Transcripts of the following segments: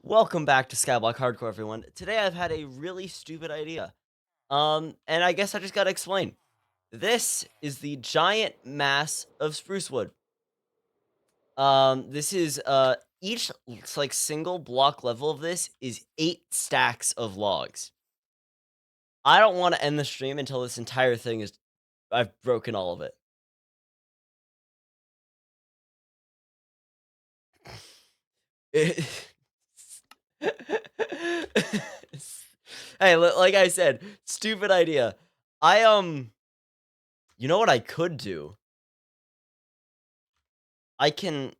Welcome back to Skyblock Hardcore, everyone. Today I've had a really stupid idea. And I guess I just gotta explain. This is the giant mass of spruce wood. This is, each, like, single block level of this is 8 stacks of logs. I don't want to end the stream until this entire thing is, I've broken all of it. Hey, like I said, stupid idea. You know what I could do? I can,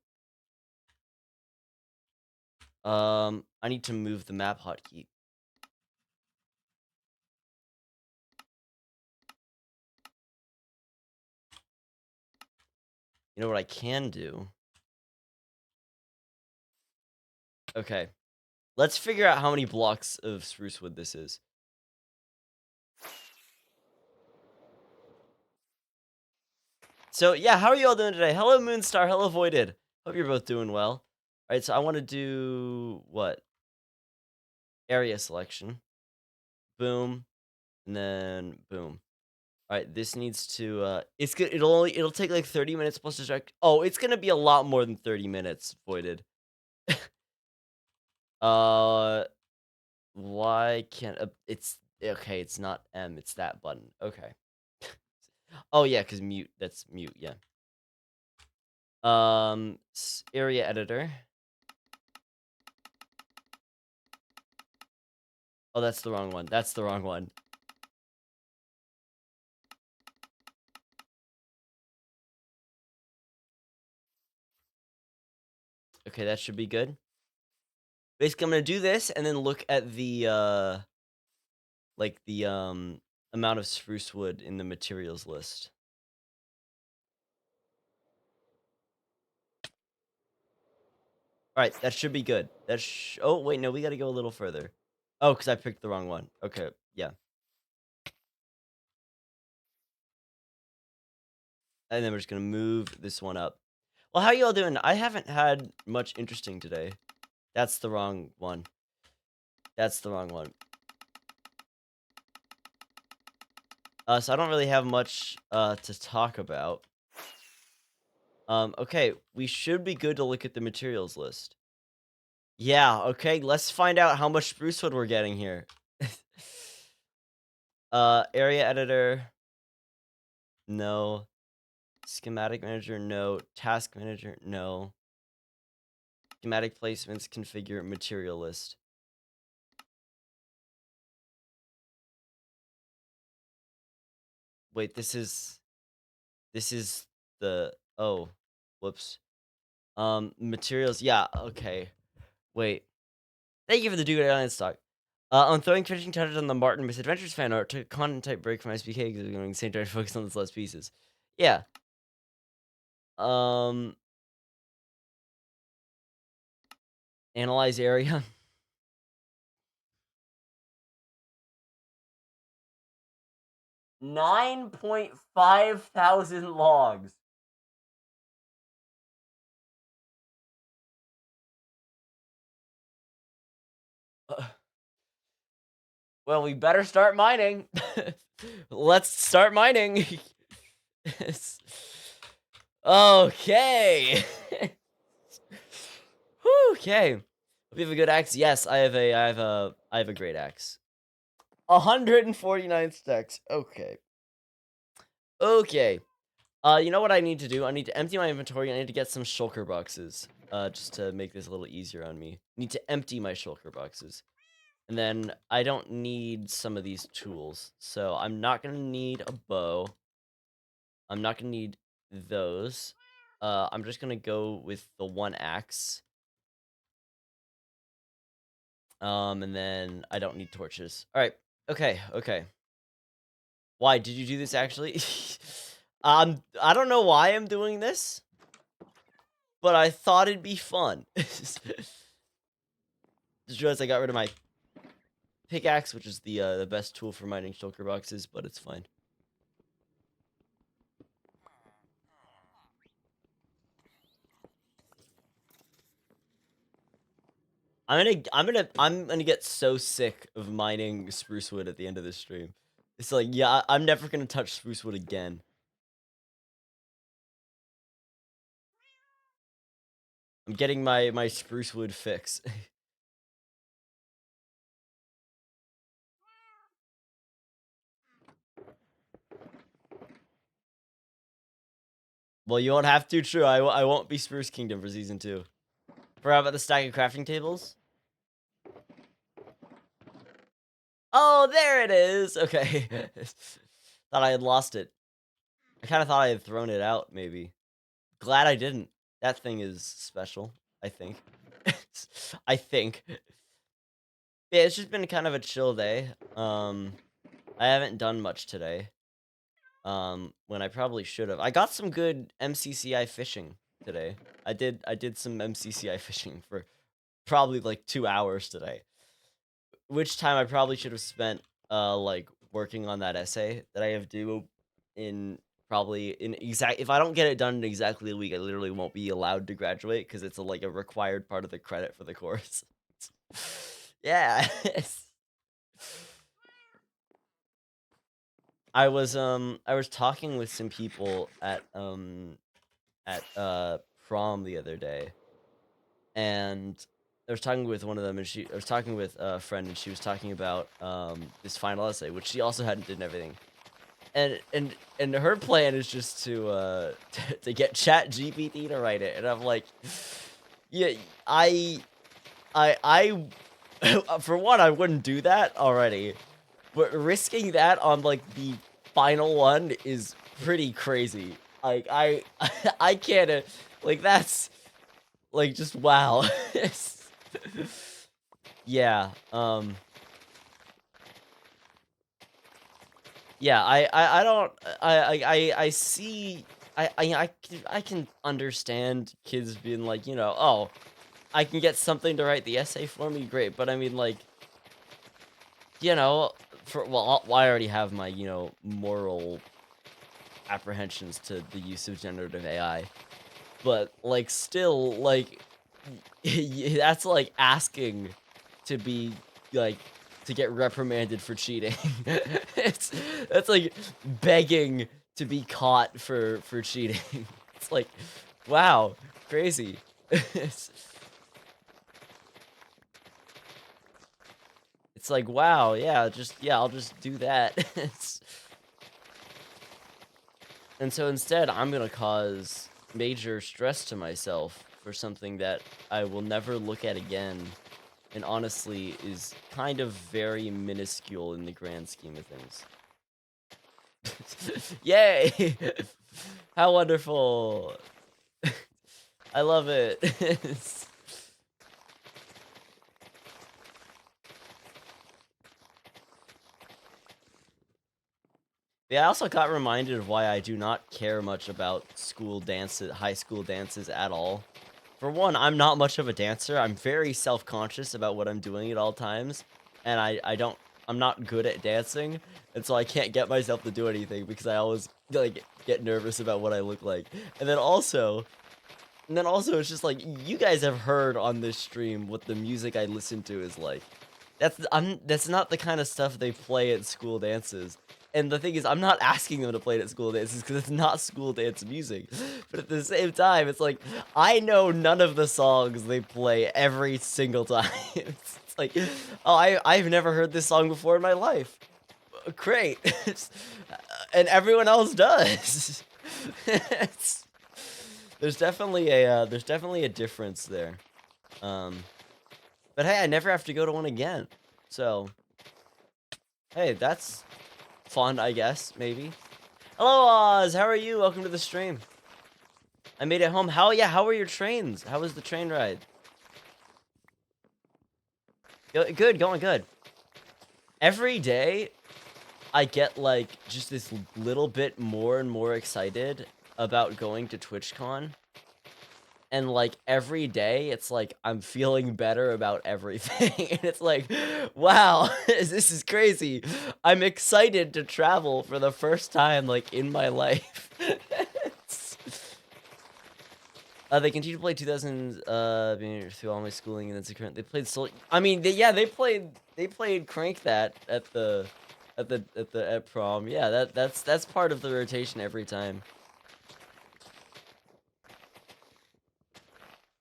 I need to move the map hotkey. You know what I can do? Okay. Let's figure out how many blocks of spruce wood this is. So, yeah, how are you all doing today? Hello, Moonstar. Hello, Voided. Hope you're both doing well. All right, so I want to do what? Area selection. Boom. And then boom. All right, this needs to it's good. It'll take like 30 minutes plus distract. Oh, it's going to be a lot more than 30 minutes, Voided. uh why can't it's okay, it's not M, it's that button. Okay. Oh yeah, cuz mute, that's mute, yeah. Area editor. Oh, that's the wrong one. That's the wrong one. Okay, that should be good. Basically, I'm going to do this and then look at the like the amount of spruce wood in the materials list. All right, that should be good. Oh, wait, no, we got to go a little further. Oh, cuz I picked the wrong one. Okay, yeah. And then we're just going to move this one up. Well, how you all doing? I haven't had much interesting today. That's the wrong one. That's the wrong one. So I don't really have much to talk about. Okay, we should be good to look at the materials list. Yeah, okay, let's find out how much spruce wood we're getting here. Area editor. No. Schematic manager, no. Task manager, no. Schematic placements, configure material list. Wait, this is the, oh, whoops. Materials, yeah, okay. Wait. Thank you for the Dude Island stock. I'm throwing finishing touches on the Martin Misadventures fan art. Took a content type break from SBK because we're going insane trying to focus on those last pieces. Yeah. Analyze area. 9.5 thousand logs. Well, we better start mining. Let's start mining. Okay. Okay. Hope you have a good axe. Yes, I have a great axe. 149 stacks. Okay. Okay. You know what I need to do? I need to empty my inventory. I need to get some shulker boxes. Just to make this a little easier on me. I need to empty my shulker boxes. And then I don't need some of these tools. So I'm not gonna need a bow. I'm not gonna need those. I'm just gonna go with the one axe. And then I don't need torches. Alright. Okay, okay. Why? Did you do this actually? I don't know why I'm doing this, but I thought it'd be fun. Just realized I got rid of my pickaxe, which is the best tool for mining shulker boxes, but it's fine. I'm gonna get so sick of mining spruce wood at the end of this stream. It's like, yeah, I'm never gonna touch spruce wood again. I'm getting my spruce wood fix. Well, you won't have to. True, I won't be Spruce Kingdom for season 2. Forgot about the stack of crafting tables. Oh, there it is. Okay. Thought I had lost it. I kind of thought I had thrown it out, maybe. Glad I didn't. That thing is special, I think. I think. Yeah, it's just been kind of a chill day. I haven't done much today. When I probably should have. I got some good MCCI fishing today. I did some MCCI fishing for probably like 2 hours today. Which time I probably should have spent like working on that essay that I have due in probably in exact if I don't get it done in exactly a week, I literally won't be allowed to graduate because it's like a required part of the credit for the course. Yeah. I was talking with some people at prom the other day, and I was talking with one of them, and I was talking with a friend, and she was talking about this final essay, which she also hadn't did and everything. And her plan is just to to get Chat GPT to write it, and I'm like, yeah, I for one, I wouldn't do that already, but risking that on like the final one is pretty crazy. Like I can't like that's like just wow. Yeah, yeah, I don't I see I can understand kids being like, you know, oh, I can get something to write the essay for me, great. But I mean, like, you know, well, I already have my, you know, moral apprehensions to the use of generative AI, but like, still, like, that's like asking to be like to get reprimanded for cheating. it's that's like begging to be caught for cheating. It's like, wow, crazy. it's, it's like, wow, yeah, I'll just do that. And so instead, I'm gonna cause major stress to myself for something that I will never look at again, and honestly is kind of very minuscule in the grand scheme of things. Yay! How wonderful! I love it. Yeah, I also got reminded of why I do not care much about school dances, high school dances at all. For one, I'm not much of a dancer. I'm very self-conscious about what I'm doing at all times, and I'm not good at dancing, and so I can't get myself to do anything because I always like get nervous about what I look like. And then also it's just like you guys have heard on this stream what the music I listen to is like. That's not the kind of stuff they play at school dances. And the thing is, I'm not asking them to play it at school dances because it's not school dance music. But at the same time, it's like, I know none of the songs they play every single time. It's like, oh, I've never heard this song before in my life. Great. And everyone else does. It's- there's definitely a difference there. Um, but hey, I never have to go to one again. So, hey, that's fun, I guess, maybe. Hello, Oz. How are you? Welcome to the stream. I made it home. How were your trains? How was the train ride? Good, going good. Every day, I get, like, just this little bit more and more excited about going to TwitchCon. And, like, every day, it's like, I'm feeling better about everything. And it's like, wow, this is crazy. I'm excited to travel for the first time, like, in my life. They continue to play 2000s through all my schooling, and then current. They played Soul. I mean, they played Crank That at prom. Yeah, that's part of the rotation every time.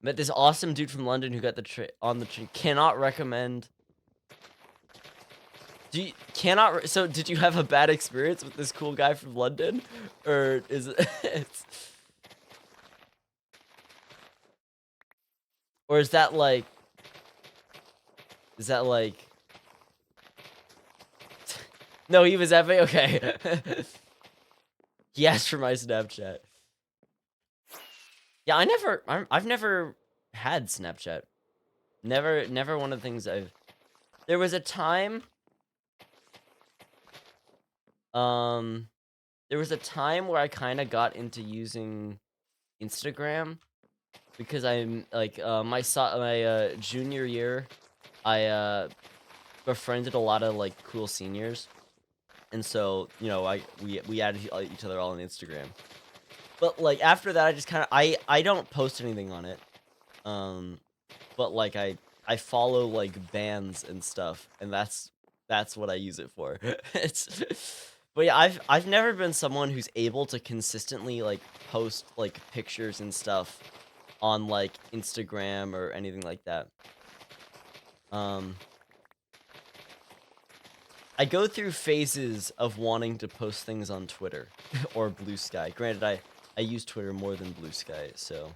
Met this awesome dude from London who got on the train. Cannot recommend. So did you have a bad experience with this cool guy from London, or is it? Or is that like? Is that like? No, he was epic. Okay. He asked for my Snapchat. Yeah, I've never had Snapchat. Never one of the things I've. There was a time. Um, there was a time where I kind of got into using Instagram because I'm like my junior year, I befriended a lot of like cool seniors, and so we added each other all on Instagram. But like after that, I just kind of I don't post anything on it. Um, but like I follow like bands and stuff, and that's what I use it for. It's but yeah, I've never been someone who's able to consistently like post like pictures and stuff on like Instagram or anything like that. Um, I go through phases of wanting to post things on Twitter or Blue Sky. Granted, I use Twitter more than Blue Sky, so.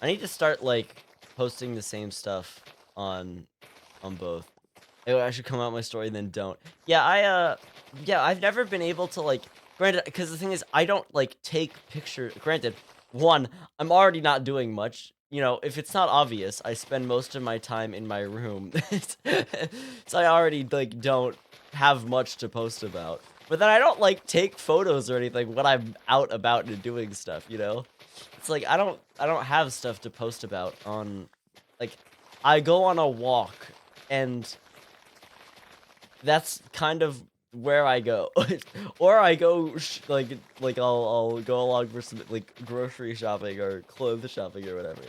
I need to start like posting the same stuff on both. I should come out my story and then don't. Yeah, I've never been able to like granted because the thing is I don't like take pictures. Granted, one, I'm already not doing much. If it's not obvious, I spend most of my time in my room. So I already like don't have much to post about. But then I don't like take photos or anything when I'm out about and doing stuff. It's like I don't have stuff to post about on like I go on a walk and that's kind of where I go. Or I go like I'll go along for some like grocery shopping or clothes shopping or whatever.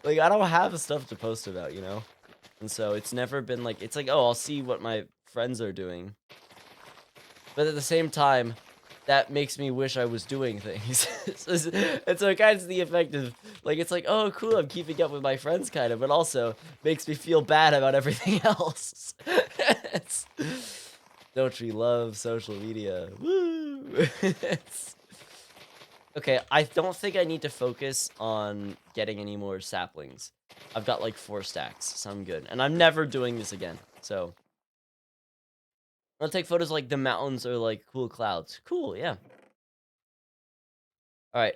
Like I don't have stuff to post about. And so it's never been like it's like, oh, I'll see what my friends are doing. But at the same time, that makes me wish I was doing things. And so it kind of the effect of like it's like, oh cool, I'm keeping up with my friends kind of, but also makes me feel bad about everything else. It's- don't we love social media? Woo! Okay, I don't think I need to focus on getting any more saplings. I've got like 4 stacks, so I'm good. And I'm never doing this again. So I'll take photos like the mountains or like cool clouds. Cool, yeah. All right.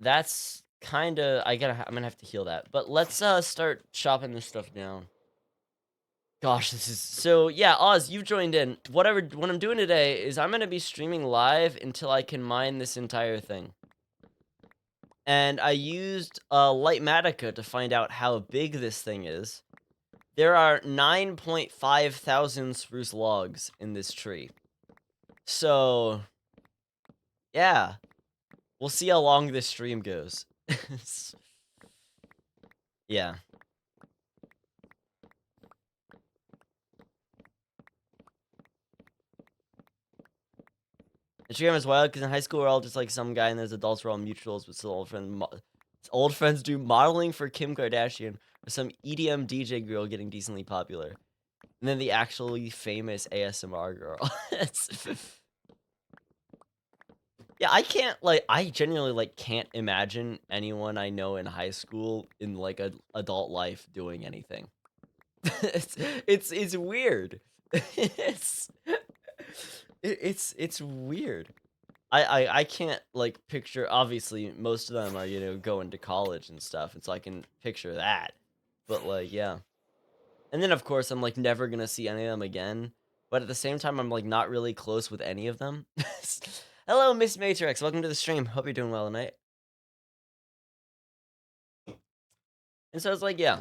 That's kind of I'm gonna have to heal that. But let's start chopping this stuff down. Gosh, this is so yeah, Oz, you've joined in. What I'm doing today is I'm gonna be streaming live until I can mine this entire thing. And I used Lightmatica to find out how big this thing is. There are 9.5 thousand spruce logs in this tree. So yeah. We'll see how long this stream goes. Yeah. Instagram is wild because in high school we're all just like some guy and there's adults who are all mutuals, but still old friends do modeling for Kim Kardashian or some EDM DJ girl getting decently popular. And then the actually famous ASMR girl. Yeah, I genuinely like can't imagine anyone I know in high school in like a adult life doing anything. It's weird. It's it's weird. I can't like picture. Obviously, most of them are going to college and stuff, and so I can picture that. But like, yeah. And then of course I'm like never gonna see any of them again. But at the same time, I'm like not really close with any of them. Hello, Miss Matrix. Welcome to the stream. Hope you're doing well tonight. And so it's like, yeah.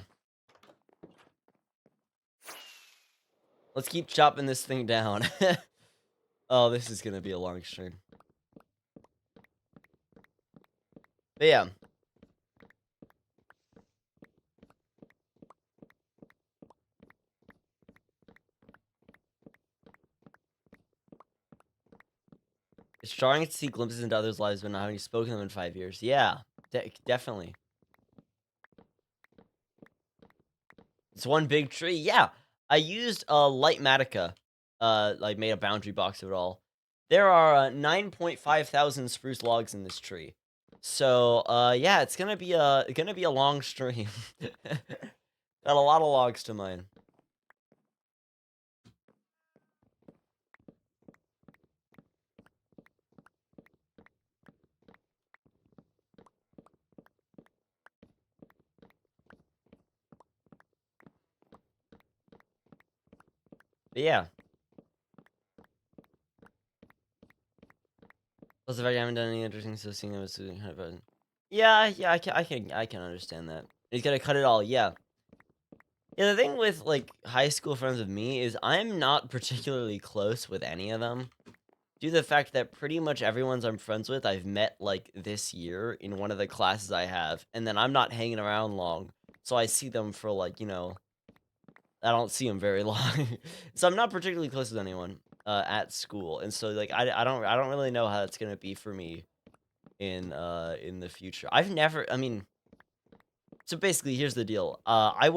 Let's keep chopping this thing down. Oh, this is gonna be a long stream. But yeah. It's jarring to see glimpses into others' lives but not having spoken to them in 5 years. Yeah, definitely. It's one big tree. Yeah, I used light matica, like made a boundary box of it all. There are 9.5 thousand spruce logs in this tree. So yeah, it's gonna be a long stream. Got a lot of logs to mine. But yeah. Plus, if I haven't done any interesting, so seeing them as kind of a... Yeah, I can understand that. He's gonna cut it all. Yeah. Yeah, the thing with like high school friends of me is I'm not particularly close with any of them. Due to the fact that pretty much everyone's I'm friends with, I've met like this year in one of the classes I have, and then I'm not hanging around long, so I see them for like, I don't see them very long. So I'm not particularly close with anyone at school, and so like I don't really know how it's gonna be for me in the future. I mean, so basically here's the deal. I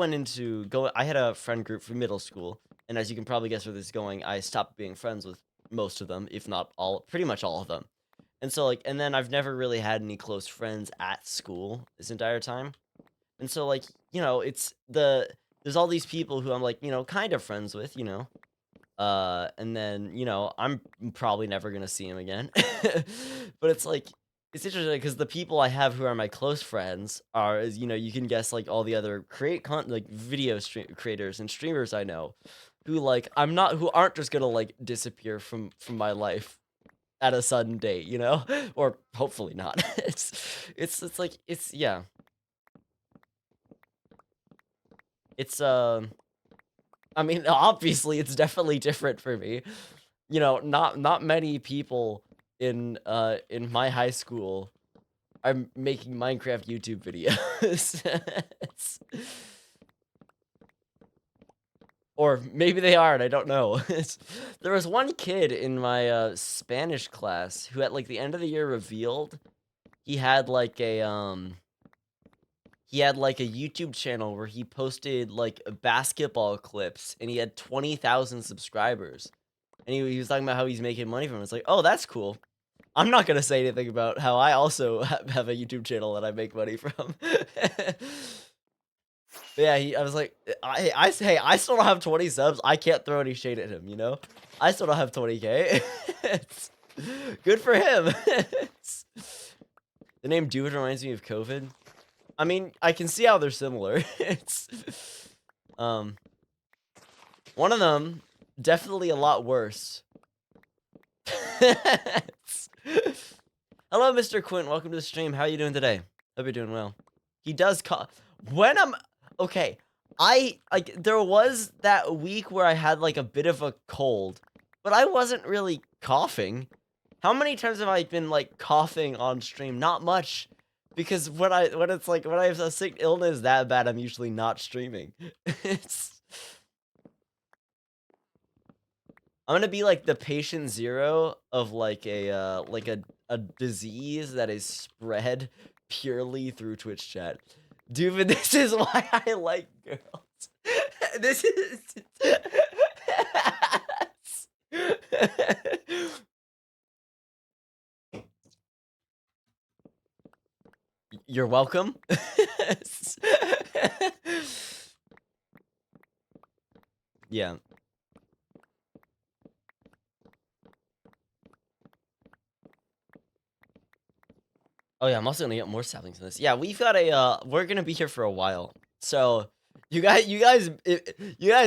had a friend group from middle school, and as you can probably guess where this is going, I stopped being friends with most of them, if not all, pretty much all of them. And so like, and then I've never really had any close friends at school this entire time. And so like, there's all these people who I'm like, kind of friends with, and then, I'm probably never gonna see him again. But it's like, it's interesting because the people I have who are my close friends are, as you can guess, like all the other like video stream creators and streamers I know, who like who aren't just gonna like disappear from my life at a sudden date, or hopefully not. It's like yeah, it's I mean, obviously it's definitely different for me. Not many people in my high school are making Minecraft YouTube videos. Or maybe they aren't, I don't know. There was one kid in my Spanish class who at like the end of the year revealed he had like a YouTube channel where he posted like basketball clips, and he had 20,000 subscribers. And he was talking about how he's making money from it. It's like, oh, that's cool. I'm not gonna say anything about how I also have a YouTube channel that I make money from. But yeah, I was like, hey, I still don't have 20 subs. I can't throw any shade at him, I still don't have 20K. Good for him. The name Dude reminds me of COVID. I mean, I can see how they're similar. Um, one of them definitely a lot worse. Hello, Mr. Quint. Welcome to the stream. How are you doing today? Hope you're doing well. He does when I'm okay. There was that week where I had like a bit of a cold, but I wasn't really coughing. How many times have I been like coughing on stream? Not much. Because when I have a sick illness that bad, I'm usually not streaming. I'm gonna be like the patient zero of like a disease that is spread purely through Twitch chat. Dude, this is why I like girls. This is You're welcome. Yeah. Oh yeah, I'm also gonna get more saplings in this. Yeah, we're gonna be here for a while. So you guys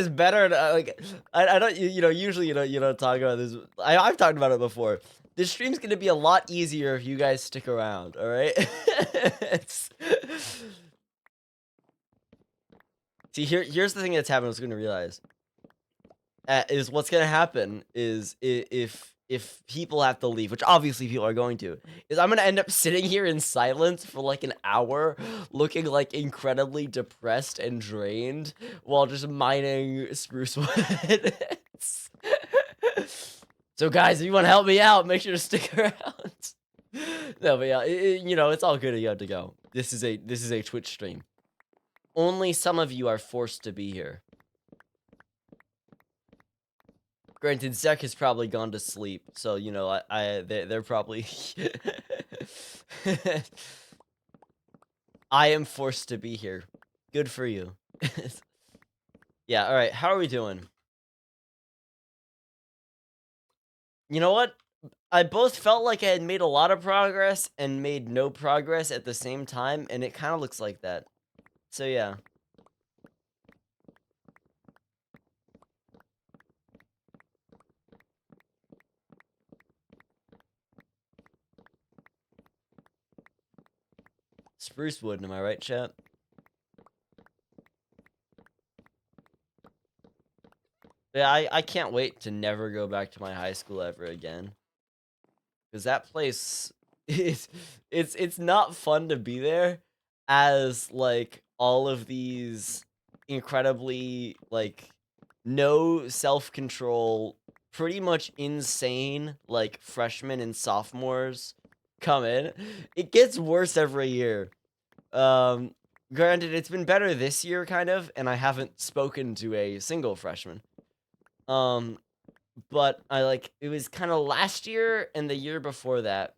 better like I don't usually you don't talk about this. I've talked about it before. This stream's gonna be a lot easier if you guys stick around. All right. See, here's the thing that's happened. I was gonna realize. is what's gonna happen is if people have to leave, which obviously people are going to, is I'm gonna end up sitting here in silence for like an hour, looking like incredibly depressed and drained while just mining spruce wood. So guys, if you want to help me out, make sure to stick around. No, but yeah, you know, it's all good. You have to go. This is a Twitch stream. Only some of you are forced to be here. Granted, Zek has probably gone to sleep, so you know, they're probably. I am forced to be here. Good for you. Yeah. All right. How are we doing? You know what? I both felt like I had made a lot of progress and made no progress at the same time, and it kind of looks like that. So yeah. Spruce wood, am I right, chat? Yeah, I can't wait to never go back to my high school ever again. Because that place is it's not fun to be there as like all of these incredibly like no self-control, pretty much insane like freshmen and sophomores come in. It gets worse every year. Um Granted, it's been better this year kind of, and I haven't spoken to a single freshman. Um but I like it was kind of last year and the year before that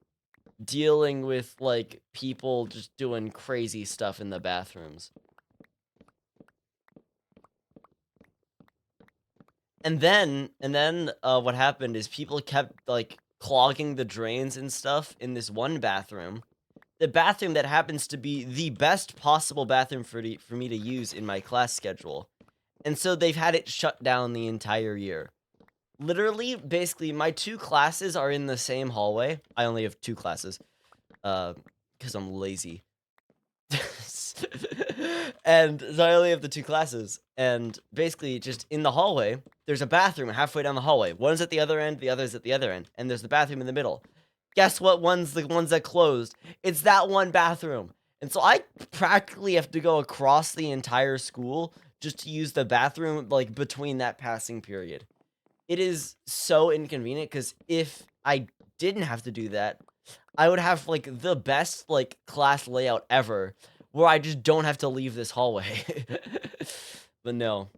dealing with like people just doing crazy stuff in the bathrooms. And then what happened is people kept like clogging the drains and stuff in this one bathroom. The bathroom that happens to be the best possible bathroom for me to use in my class schedule. And so they've had it shut down the entire year. Literally, basically, my two classes are in the same hallway. I only have two classes, because I'm lazy. And so I only have the two classes. And basically, just in the hallway, there's a bathroom halfway down the hallway. One's at the other end, the other's at the other end. And there's the bathroom in the middle. Guess what one's the ones that closed? It's that one bathroom. And so I practically have to go across the entire school just to use the bathroom, like, between that passing period. It is so inconvenient because if I didn't have to do that, I would have like the best like class layout ever where I just don't have to leave this hallway. But no.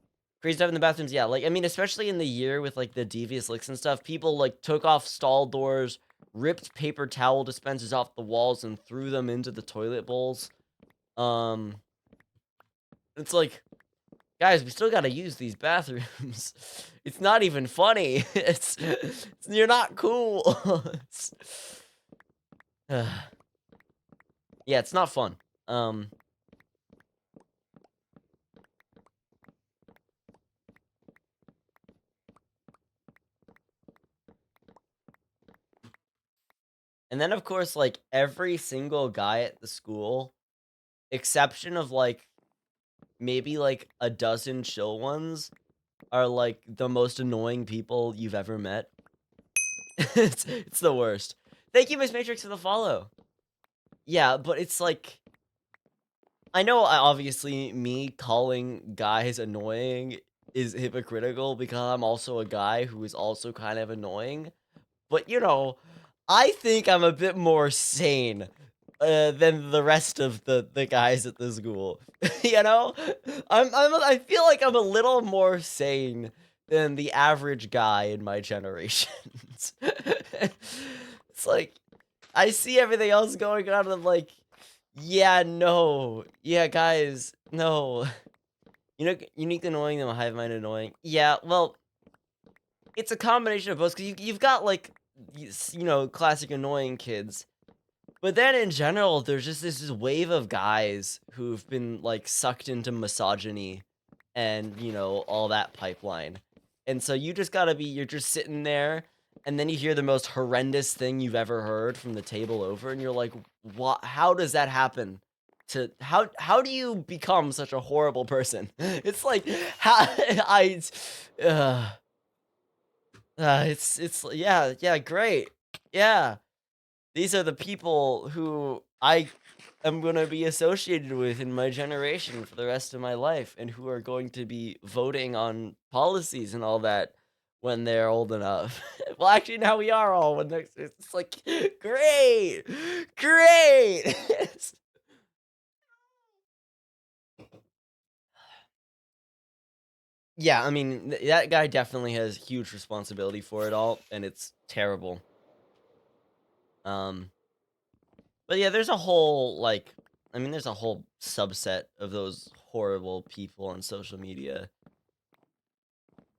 Crazy stuff in the bathrooms, yeah. Like, I mean, especially in the year with like the devious licks and stuff, people like took off stall doors, ripped paper towel dispensers off the walls, and threw them into the toilet bowls. Um, it's like, guys, we still gotta use these bathrooms. It's not even funny. You're not cool. Yeah, it's not fun. And then of course, like every single guy at the school, exception of like maybe like a dozen chill ones, are like the most annoying people you've ever met. It's the worst. Thank you, Miss Matrix, for the follow. Yeah, but it's like I know obviously me calling guys annoying is hypocritical because I'm also a guy who is also kind of annoying. But you know, I think I'm a bit more sane than the rest of the guys at the school. You know, I feel like I'm a little more sane than the average guy in my generations. It's like I see everything else going on, and I'm like, yeah, no, yeah, guys, no. You know, unique annoying and hive mind annoying. Yeah, well, it's a combination of both. Cause you've got like, you know, classic annoying kids, but then in general, there's just this wave of guys who've been like sucked into misogyny, and you know all that pipeline, and so you just gotta be. You're just sitting there, and then you hear the most horrendous thing you've ever heard from the table over, and you're like, "What? How does that happen?" To how do you become such a horrible person? It's like how I. Yeah, great. Yeah. These are the people who I am gonna be associated with in my generation for the rest of my life, and who are going to be voting on policies and all that when they're old enough. Well, actually, now we are all when they're it's like, great! Great! Yeah, I mean, that guy definitely has huge responsibility for it all, and it's terrible. Um But yeah, there's a whole like I mean, there's a whole subset of those horrible people on social media.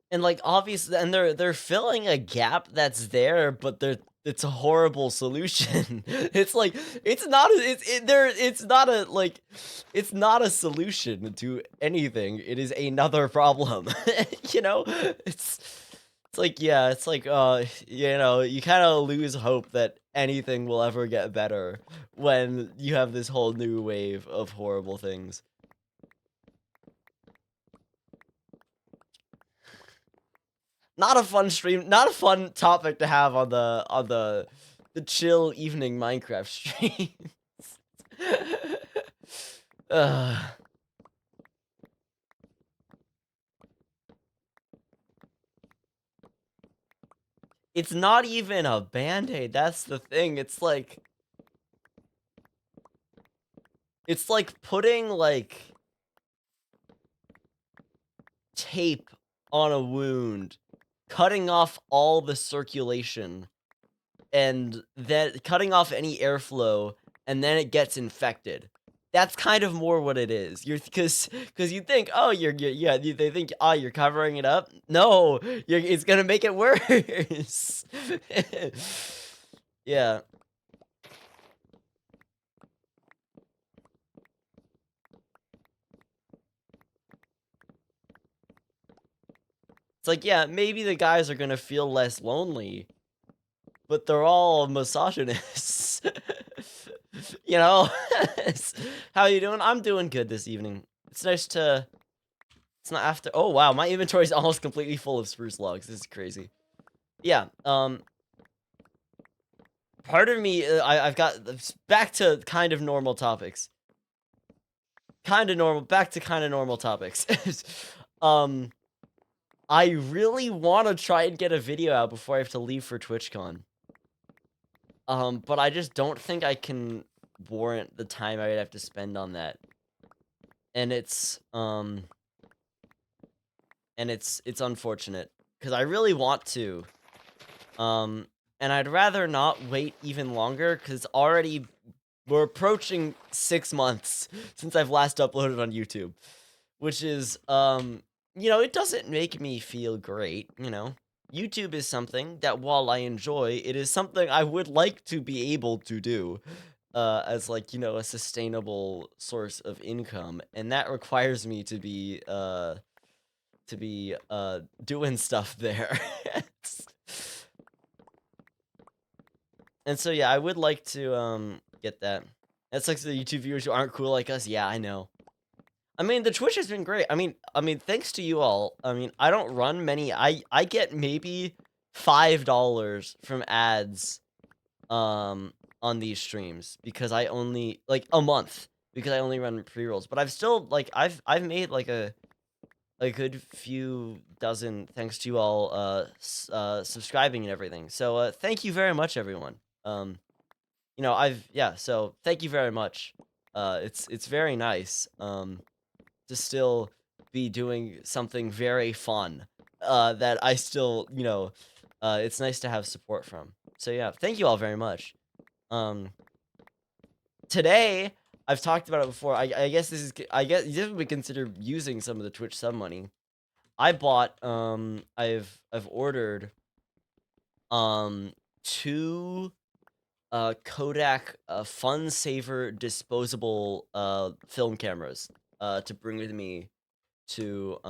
And like obviously and they're filling a gap that's there, but it's a horrible solution. It's like it's not a, it's not a like it's not a solution to anything. It is another problem. You know? It's it's like yeah, it's like you know, you kind of lose hope that anything will ever get better when you have this whole new wave of horrible things. Not a fun stream, not a fun topic to have on the chill evening Minecraft stream. Ugh. It's not even a band-aid, that's the thing. It's like putting like tape on a wound, cutting off all the circulation and then cutting off any airflow, and then it gets infected. That's kind of more what it is. You're because you think, oh, yeah, they think, oh, you're covering it up. No, it's gonna make it worse. Yeah, it's like, yeah, maybe the guys are gonna feel less lonely, but they're all misogynists. You know, how you doing? I'm doing good this evening. It's nice to It's not after. Oh wow, my inventory is almost completely full of spruce logs. This is crazy. Yeah. Part of me, I've got back to kind of normal topics. Kind of normal. Back to kind of normal topics. um, I really want to try and get a video out before I have to leave for TwitchCon. But I just don't think I can warrant the time I would have to spend on that. And it's unfortunate because I really want to. Um, and I'd rather not wait even longer because already we're approaching 6 months since I've last uploaded on YouTube, which is, you know, it doesn't make me feel great, you know. YouTube is something that while I enjoy, it is something I would like to be able to do, as like, you know, a sustainable source of income, and that requires me to be, doing stuff there. And so, yeah, I would like to, get that. That's like the YouTube viewers who aren't cool like us. Yeah, I know. I mean, the Twitch has been great. I mean, thanks to you all. I mean, I don't run many. I get maybe $5 from ads, on these streams because I only like a month because I only run pre-rolls. But I've still like I've made like a good few dozen thanks to you all subscribing and everything. So thank you very much, everyone. You know, yeah, so thank you very much. It's very nice to still be doing something very fun that I still, you know, it's nice to have support from. So yeah, thank you all very much. Um Today I've talked about it before. I guess I guess this would be considered using some of the Twitch sub money. I bought I've ordered um two Kodak Fun Saver disposable film cameras to bring with me to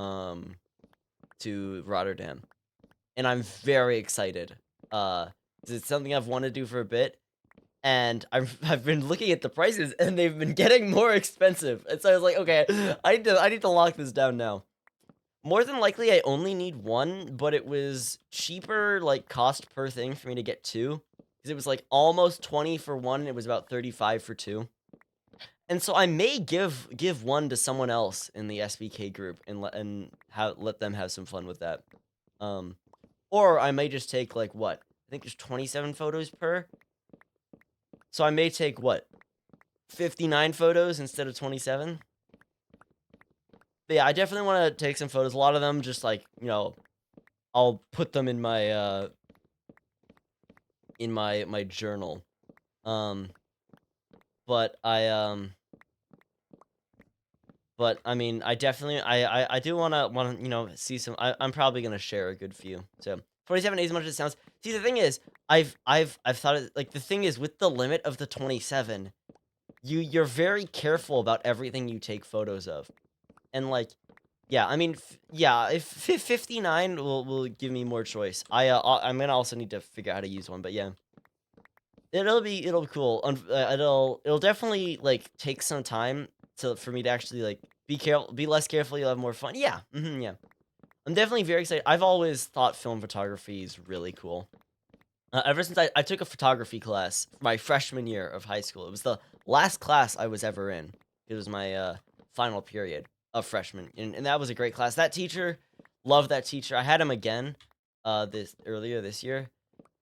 Rotterdam. And I'm very excited. 'Cause it's something I've wanted to do for a bit, and I've been looking at the prices and they've been getting more expensive. And so I was like, okay, I need to lock this down now. More than likely, I only need one, but it was cheaper, like, cost per thing for me to get two. Because it was, like, almost 20 for one, and it was about 35 for two. And so I may give one to someone else in the SBK group and let them have some fun with that. Um, or I may just take, like, what? I think there's 27 photos per. So I may take, what? 59 photos instead of 27? But yeah, I definitely wanna take some photos. A lot of them just, like, I'll put them in my journal. Um, but I mean, I definitely I do wanna, see some I'm probably gonna share a good few. So, 27 is as much as it sounds. See, the thing is, I've thought it like, the thing is, with the limit of the 27, you're very careful about everything you take photos of. And, like, yeah, I mean, yeah, if 59 will give me more choice. I'm gonna also need to figure out how to use one, but yeah. It'll be cool. It'll definitely, like, take some time for me to actually, like, be less careful, you'll have more fun. Yeah, yeah. I'm definitely very excited. I've always thought film photography is really cool. Ever since I took a photography class my freshman year of high school. It was the last class I was ever in. It was my, final period of freshman, and that was a great class. That teacher, loved that teacher. I had him again, earlier this year.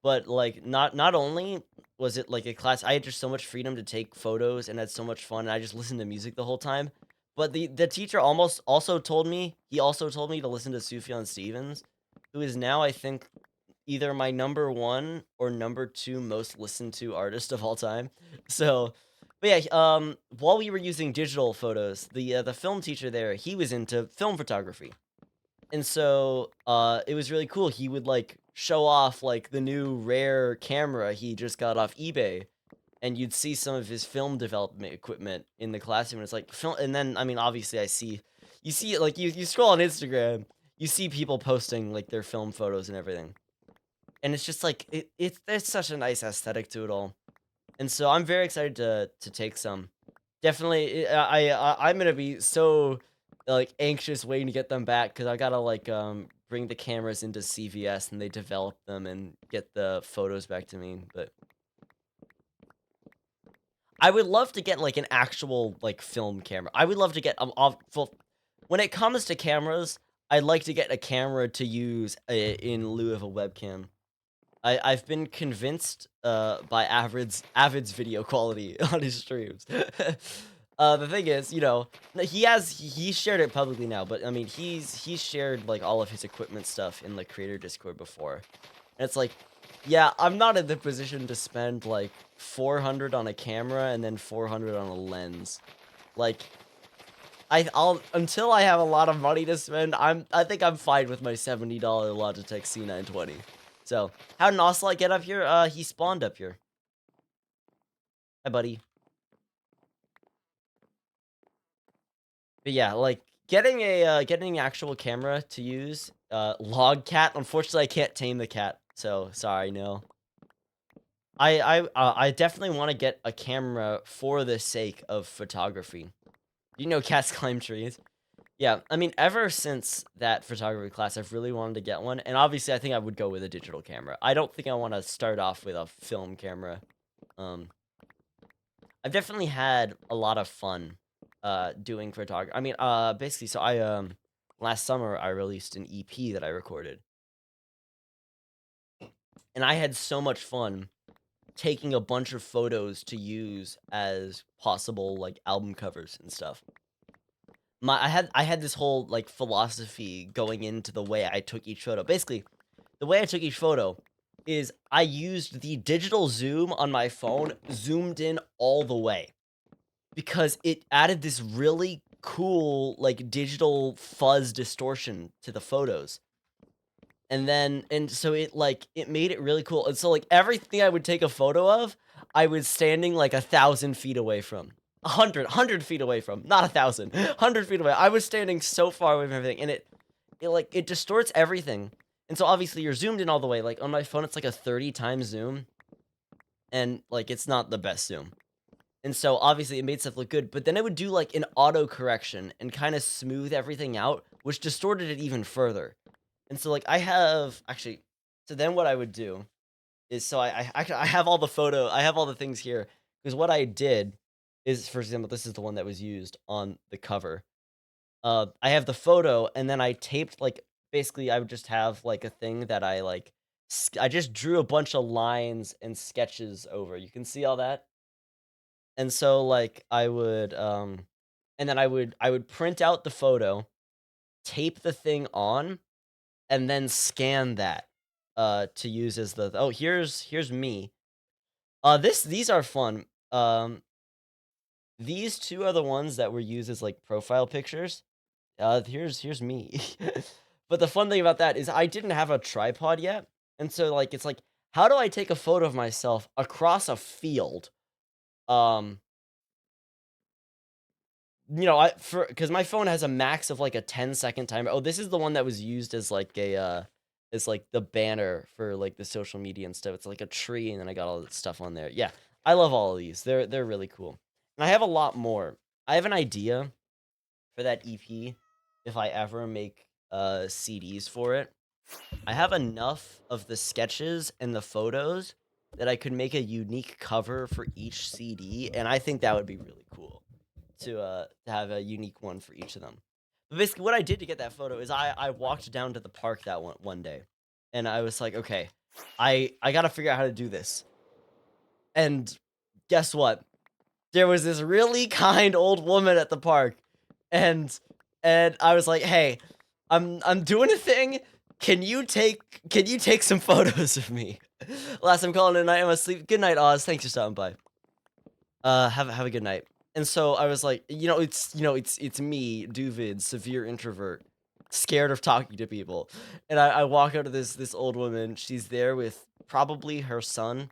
But, like, not only was it, like, a class I had just so much freedom to take photos and had so much fun, and I just listened to music the whole time, but the teacher almost also told me he also told me to listen to Sufjan Stevens, who is now, I think, either my number 1 or number 2 most listened to artist of all time. So, but yeah, while we were using digital photos, the film teacher there, he was into film photography. And so, it was really cool. He would, like, show off, like, the new rare camera he just got off eBay, and you'd see some of his film development equipment in the classroom, and it's like, film and then, I mean, obviously, you see it, like, you scroll on Instagram, you see people posting, like, their film photos and everything, and it's just like, there's such a nice aesthetic to it all. And so I'm very excited to take some. Definitely, I'm gonna be so, like, anxious waiting to get them back because I gotta, like, bring the cameras into CVS and they develop them and get the photos back to me. But I would love to get, like, an actual, like, film camera. I would love to get when it comes to cameras, I'd like to get a camera to use in lieu of a webcam. I've been convinced, by Avid's video quality on his streams. The thing is, he shared it publicly now, but, I mean, he's shared, like, all of his equipment stuff in the creator Discord before, and it's like, yeah, I'm not in the position to spend, like, 400 on a camera and then 400 on a lens. Like, I'll until I have a lot of money to spend, I think I'm fine with my $70 Logitech C920. So, how did Ocelot get up here? He spawned up here. Hi, buddy. But yeah, like, getting an actual camera to use, log cat, unfortunately, I can't tame the cat, so sorry, no. I definitely wanna get a camera for the sake of photography. You know cats climb trees. Yeah, I mean, ever since that photography class, I've really wanted to get one, and obviously, I think I would go with a digital camera. I don't think I wanna start off with a film camera. Um, I've definitely had a lot of fun, doing photography. I mean, basically, so last summer, I released an EP that I recorded, and I had so much fun taking a bunch of photos to use as possible, like, album covers and stuff. I had this whole, like, philosophy going into the way I took each photo. Basically, the way I took each photo is I used the digital zoom on my phone, zoomed in all the way, because it added this really cool, like, digital fuzz distortion to the photos. And so it made it really cool. And so, like, everything I would take a photo of, I was standing, like, 1,000 feet away from. 100 feet away from, not 1,000, 100 feet away. I was standing so far away from everything, and it distorts everything. And so, obviously, you're zoomed in all the way. Like, on my phone, it's like a 30 times zoom, and, like, it's not the best zoom. And so, obviously, it made stuff look good, but then it would do, like, an auto correction and kinda smooth everything out, which distorted it even further. And so, like, I have actually. So then, what I would do is, so I have all the I have all the things here because what I did is, for example, this is the one that was used on the cover. I have the photo, and then I taped, like, basically, I would just have, like, a thing that I, like, I just drew a bunch of lines and sketches over. You can see all that? And so, like, and then I would print out the photo, tape the thing on, and then scan that, to use as oh, here's me. These are fun. These 2 are the ones that were used as, like, profile pictures. Here's me. But the fun thing about that is I didn't have a tripod yet, and so, like, it's like, how do I take a photo of myself across a field? Um, I because my phone has a max of, like, a 10-second timer. Oh, this is the one that was used as, like, as, like, the banner for, like, the social media and stuff. It's like a tree, and then I got all that stuff on there. Yeah, I love all of these. They're really cool. And I have a lot more. I have an idea for that EP if I ever make, CDs for it. I have enough of the sketches and the photos that I could make a unique cover for each CD, and I think that would be really cool to have a unique one for each of them. But basically, what I did to get that photo is I walked down to the park that one day, and I was like, okay, I gotta figure out how to do this. And guess what? There was this really kind old woman at the park, and I was like, "Hey, I'm doing a thing. Can you take some photos of me?" Last I'm calling it a night. I'm asleep. Good night, Oz. Thanks for stopping by. Have a good night. And so I was like, it's me, Duvid, severe introvert, scared of talking to people. And I walk out of this old woman. She's there with probably her son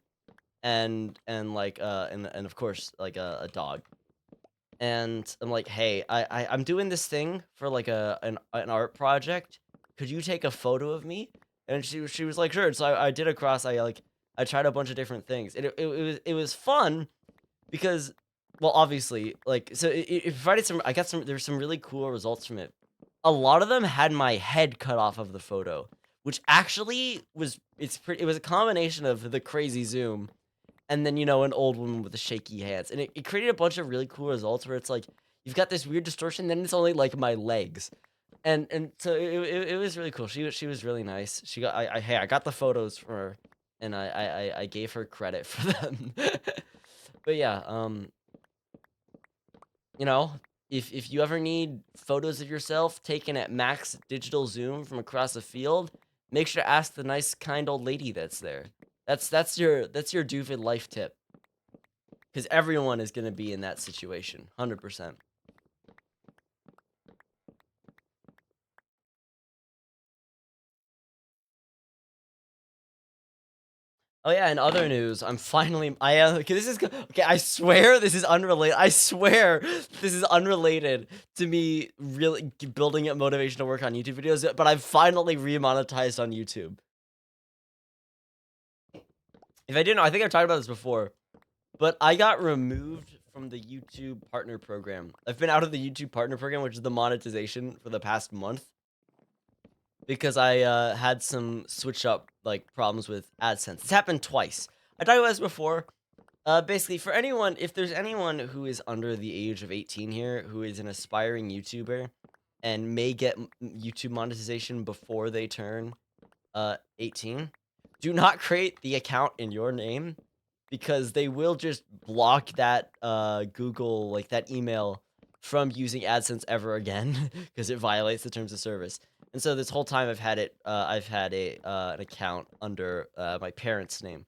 and like and of course like a dog. And I'm like, "Hey, I'm doing this thing for like an art project. Could you take a photo of me?" And she was like, "Sure." So I did a cross. I tried a bunch of different things. And it was fun because, well, obviously, like, so it provided some. I got some. There's some really cool results from it. A lot of them had my head cut off of the photo, which actually was it was a combination of the crazy zoom and then, an old woman with the shaky hands. And it created a bunch of really cool results where it's like, you've got this weird distortion, then it's only like my legs. And so it was really cool. She was really nice. She got hey, I got the photos for her, and I gave her credit for them. But yeah, you know, if you ever need photos of yourself taken at max digital zoom from across a field, make sure to ask the nice kind old lady that's there. That's your Doofid life tip. Because everyone is going to be in that situation, 100%. Oh yeah, in other news, I'm finally okay, okay, I swear this is unrelated. I swear this is unrelated to me really building up motivation to work on YouTube videos, but I've finally remonetized on YouTube. If I didn't know, I think I've talked about this before, but I got removed from the YouTube partner program. I've been out of the YouTube partner program, which is the monetization, for the past month. Because I had some switch up like problems with AdSense. It's happened twice. I talked about this before. Basically, for anyone, if there's anyone who is under the age of 18 here, who is an aspiring YouTuber, and may get YouTube monetization before they turn 18, do not create the account in your name, because they will just block that Google, like, that email from using AdSense ever again because it violates the terms of service. And so this whole time I've had an account under my parents' name.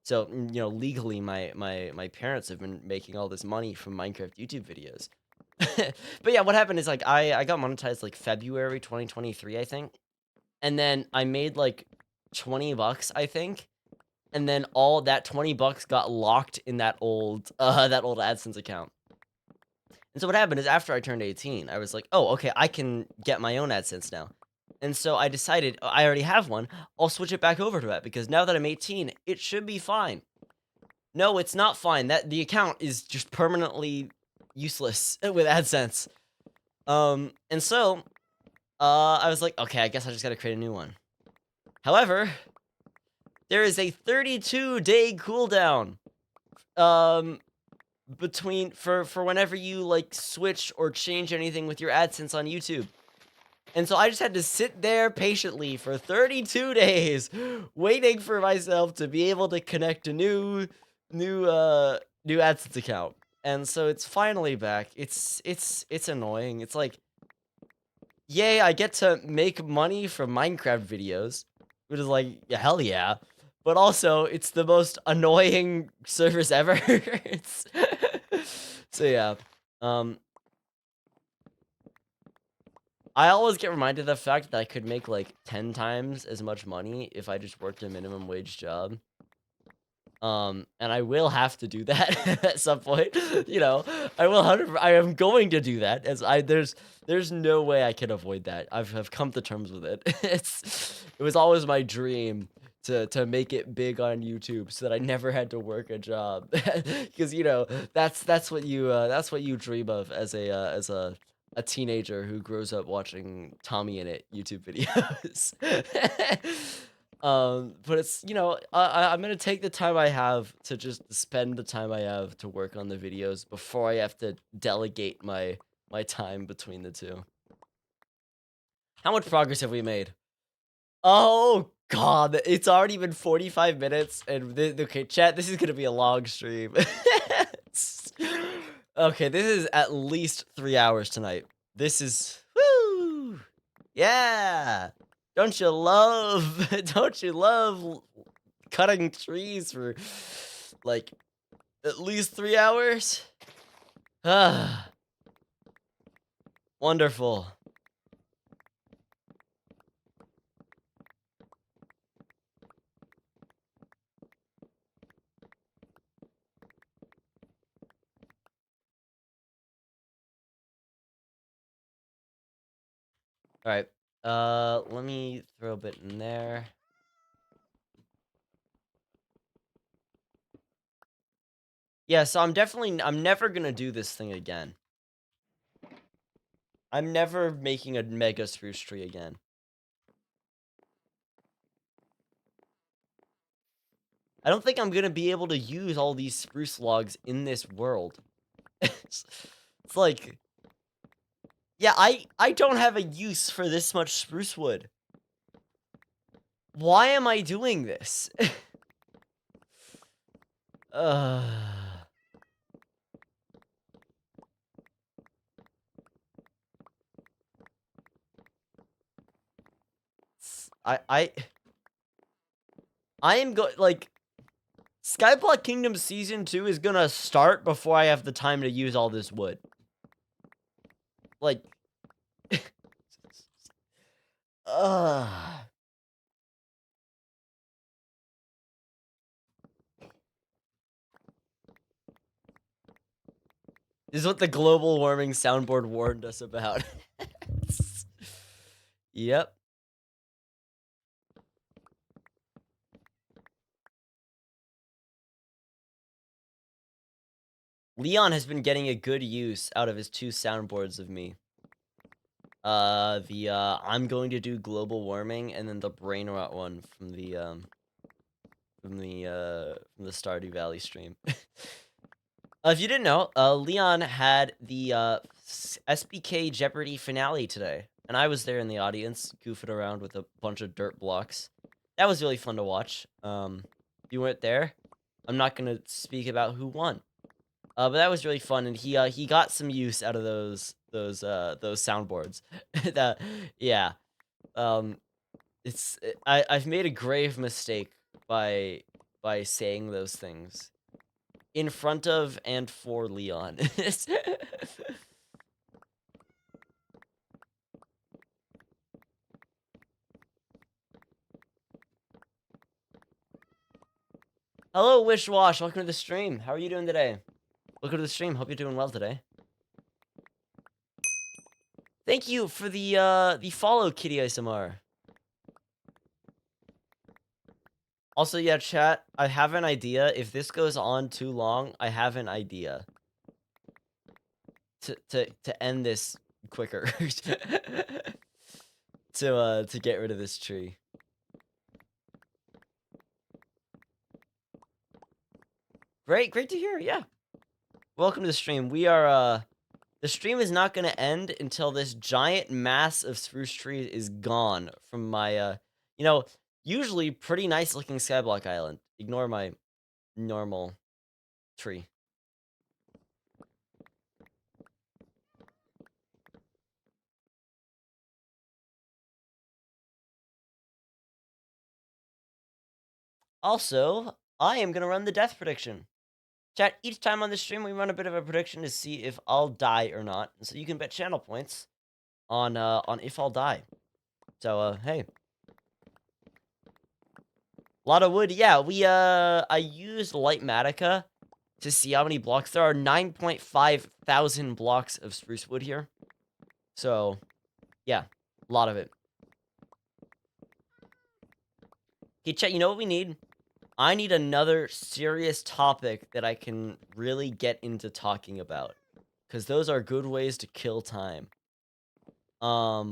So legally my parents have been making all this money from Minecraft YouTube videos. But yeah, what happened is, like, I got monetized like February 2023, I think. And then I made like $20, I think. And then all that $20 got locked in that old AdSense account. And so what happened is, after I turned 18, I was like, "Oh, okay, I can get my own AdSense now." And so I decided, I already have one, I'll switch it back over to that, because now that I'm 18, it should be fine. No, it's not fine. That the account is just permanently useless with AdSense. And so I was like, okay, I guess I just gotta create a new one. However, there is a 32-day cooldown. Between for whenever you like switch or change anything with your AdSense on YouTube. And so I just had to sit there patiently for 32 days waiting for myself to be able to connect a new AdSense account. And so it's finally back. It's annoying. It's like, yay, I get to make money from Minecraft videos, which is like, yeah, hell yeah. But also, it's the most annoying service ever. It's so yeah. Um, I always get reminded of the fact that I could make like 10 times as much money if I just worked a minimum wage job. And I will have to do that at some point. You know, I am going to do that as there's no way I can avoid that. Have come to terms with it. It was always my dream to make it big on YouTube so that I never had to work a job. Because you know, that's what you dream of as a teenager who grows up watching Tommy in It YouTube videos. But it's, you know, I'm gonna take the time I have to just spend the time I have to work on the videos before I have to delegate my time between the two. How much progress have we made? Oh God, it's already been 45 minutes, and okay, chat, this is gonna be a long stream. Okay, this is at least 3 hours tonight. This is woo, yeah. Don't you love? Don't you love cutting trees for like at least 3 hours? Ah, wonderful. All right. Let me throw a bit in there. Yeah, so I'm never gonna do this thing again. I'm never making a mega spruce tree again. I don't think I'm gonna be able to use all these spruce logs in this world. It's like, yeah, I don't have a use for this much spruce wood. Why am I doing this? uh, I am like Skyblock Kingdom Season 2 is gonna start before I have the time to use all this wood. Like, uh This is what the global warming soundboard warned us about. Yep. Leon has been getting a good use out of his 2 soundboards of me. I'm going to do global warming, and then the brain rot one from the Stardew Valley stream. If you didn't know, Leon had the SBK Jeopardy finale today, and I was there in the audience, goofing around with a bunch of dirt blocks. That was really fun to watch. You weren't there. I'm not gonna speak about who won. But that was really fun, and he got some use out of those soundboards. That yeah. Um, I've made a grave mistake by saying those things in front of and for Leon. Hello, Wishwash. Welcome to the stream. How are you doing today? Welcome to the stream. Hope you're doing well today. Thank you for the follow, Kitty ASMR. Also, yeah, chat, I have an idea. If this goes on too long, I have an idea to end this quicker. to get rid of this tree. Great to hear. Yeah. Welcome to the stream. We are the stream is not going to end until this giant mass of spruce trees is gone from my you know, usually pretty nice looking skyblock island. Ignore my normal tree. Also, I am going to run the death prediction. Chat, each time on the stream, we run a bit of a prediction to see if I'll die or not. So you can bet channel points on if I'll die. So, hey. A lot of wood. Yeah, I used Lightmatica to see how many blocks. There are 9.5 thousand blocks of spruce wood here. So, yeah, a lot of it. Okay, chat, you know what we need? I need another serious topic that I can really get into talking about. Because those are good ways to kill time. I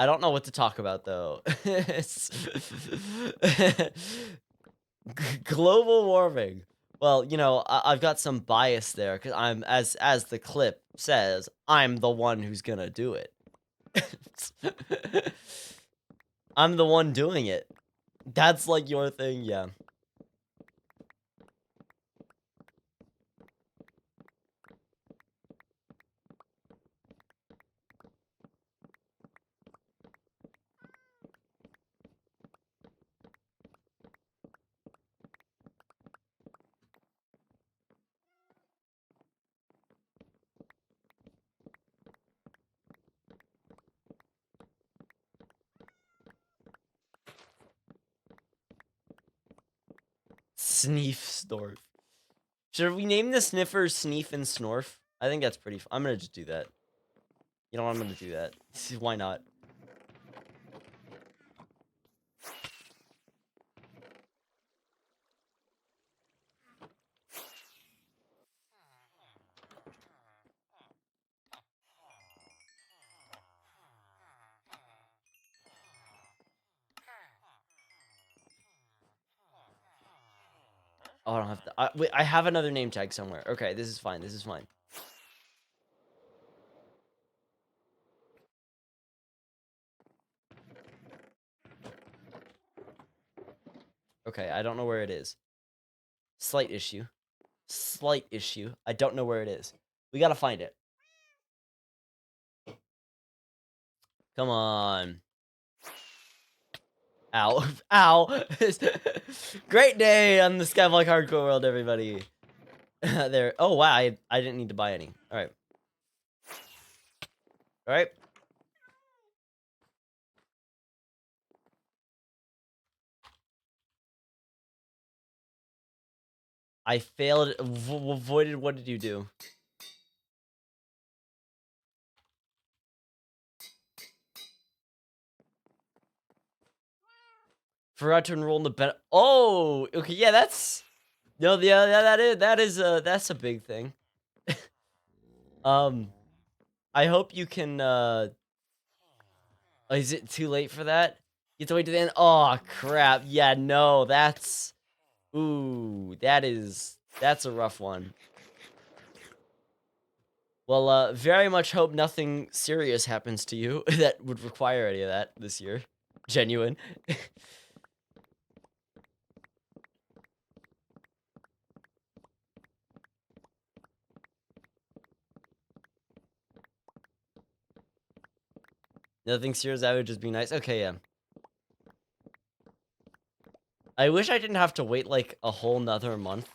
don't know what to talk about, though. Global warming. Well, you know, I've got some bias there, because I'm, as the clip says, I'm the one who's gonna do it. I'm the one doing it. That's like your thing, yeah. Sneef Snorf. Should we name the sniffers Sneef and Snorf? I think that's pretty I'm gonna just do that. You know what, I'm gonna do that. Why not? Oh, I don't have to. Wait, I have another name tag somewhere. Okay, this is fine. This is fine. Okay, I don't know where it is. Slight issue. Slight issue. I don't know where it is. We gotta find it. Come on. Ow. Ow. Great day on the Skyblock Hardcore World, everybody. There. Oh, wow. I didn't need to buy any. All right. All right. I failed. Avoided. What did you do? Forgot to enroll in the ben. Oh, okay. Yeah, that's. No, yeah, that's a big thing. I hope you can. Is it too late for that? You have to wait to the end. Oh crap! Yeah, no, that's. Ooh, that's a rough one. Well, very much hope nothing serious happens to you that would require any of that this year. Genuine. Nothing serious, that would just be nice. Okay, yeah. I wish I didn't have to wait like a whole nother month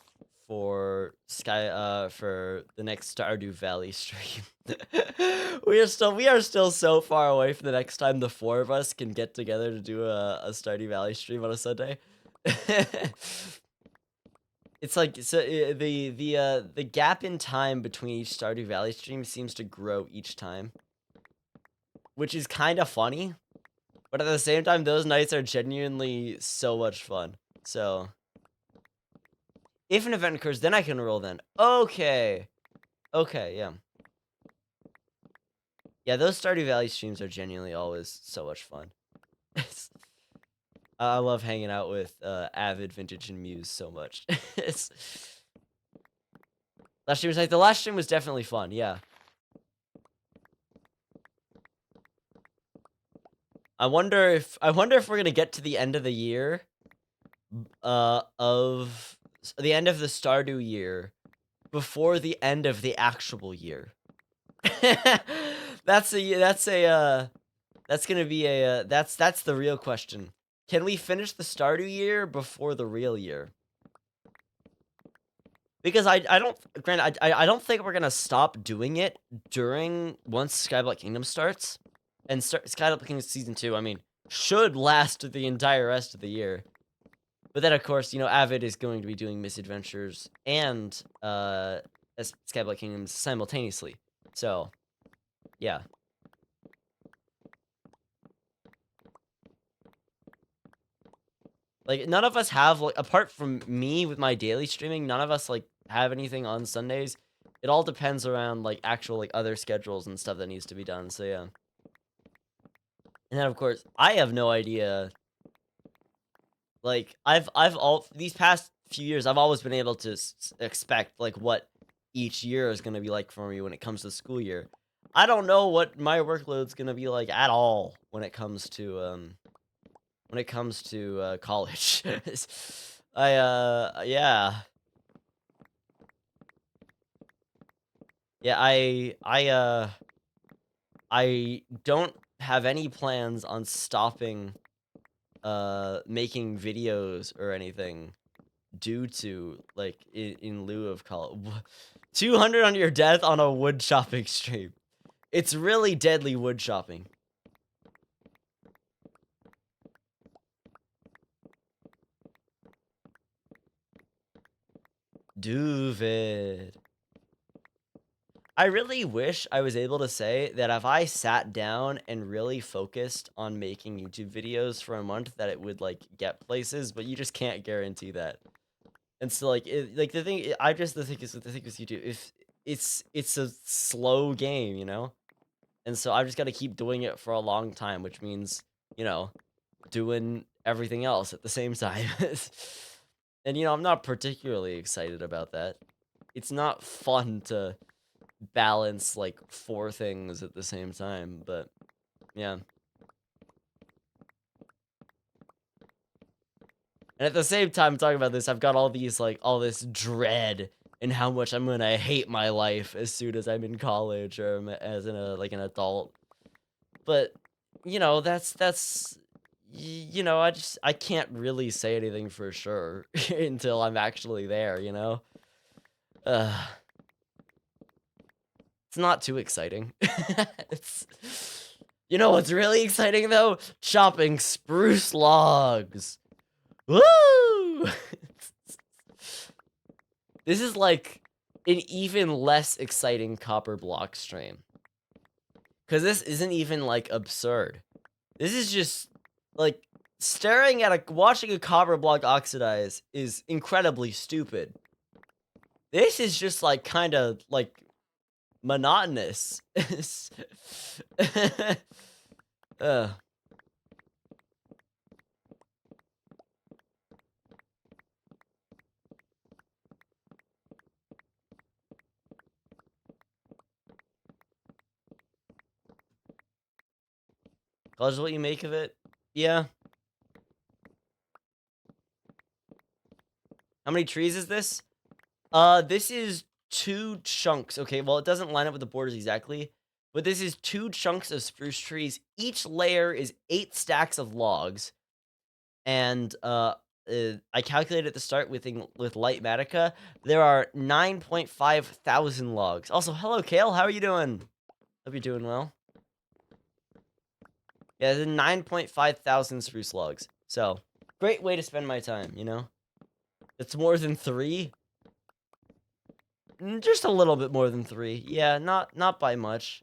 for for the next Stardew Valley stream. we are still so far away from the next time the four of us can get together to do a Stardew Valley stream on a Sunday. It's like so the gap in time between each Stardew Valley stream seems to grow each time, which is kind of funny. But at the same time, those nights are genuinely so much fun. So, if an event occurs, then I can roll then. Okay. Okay, yeah. Yeah, those Stardew Valley streams are genuinely always so much fun. I love hanging out with Avid, Vintage, and Muse so much. it's last stream was like the last stream was definitely fun. Yeah. I wonder if we're gonna get to the end of the year, of the end of the Stardew year before the end of the actual year. That's gonna be that's the real question. Can we finish the Stardew year before the real year? Because I don't, granted, I don't think we're gonna stop doing it during once Skyblock Kingdom starts, and Skyblock Kingdom Season 2. I mean, should last the entire rest of the year. But then, of course, you know, Avid is going to be doing Misadventures and Skyblock Kingdoms simultaneously. So, yeah. Like, none of us have, like, apart from me with my daily streaming, none of us, like, have anything on Sundays. It all depends around, like, actual, like, other schedules and stuff that needs to be done, so yeah. And then, of course, I have no idea. Like, these past few years, I've always been able to expect, like, what each year is gonna be like for me when it comes to school year. I don't know what my workload's gonna be like at all when it comes to, college. Yeah. Yeah, I don't have any plans on stopping, making videos or anything due to, like, in lieu of college. 200 on your death on a wood chopping stream. It's really deadly wood chopping. Duvid. I really wish I was able to say that if I sat down and really focused on making YouTube videos for a month, that it would, like, get places, but you just can't guarantee that. And so, like, the thing, the thing is with YouTube, if it's a slow game, you know? And so I've just got to keep doing it for a long time, which means, you know, doing everything else at the same time. And, you know, I'm not particularly excited about that. It's not fun to balance, like, 4 things at the same time, but yeah. And at the same time talking about this, I've got all these, like, all this dread and how much I'm gonna hate my life as soon as I'm in college or as an adult. But, you know, you know, I can't really say anything for sure until I'm actually there, you know? Uh, it's not too exciting. It's, you know what's really exciting, though? Chopping spruce logs. Woo! This is like an even less exciting copper block stream. Because this isn't even, like, absurd. This is just, like, watching a copper block oxidize is incredibly stupid. This is just, like, kind of, like, monotonous. uh, College, what you make of it? Yeah. How many trees is this? This is 2 chunks. Okay, well, it doesn't line up with the borders exactly, but this is 2 chunks of spruce trees. Each layer is 8 stacks of logs, and I calculated at the start with light Matica, there are 9.5 thousand logs. Also, hello, Kale. How are you doing? Hope you're doing well. Yeah, there's 9.5 thousand spruce logs. So, great way to spend my time, you know? It's more than 3. Just a little bit more than 3. Yeah, not by much.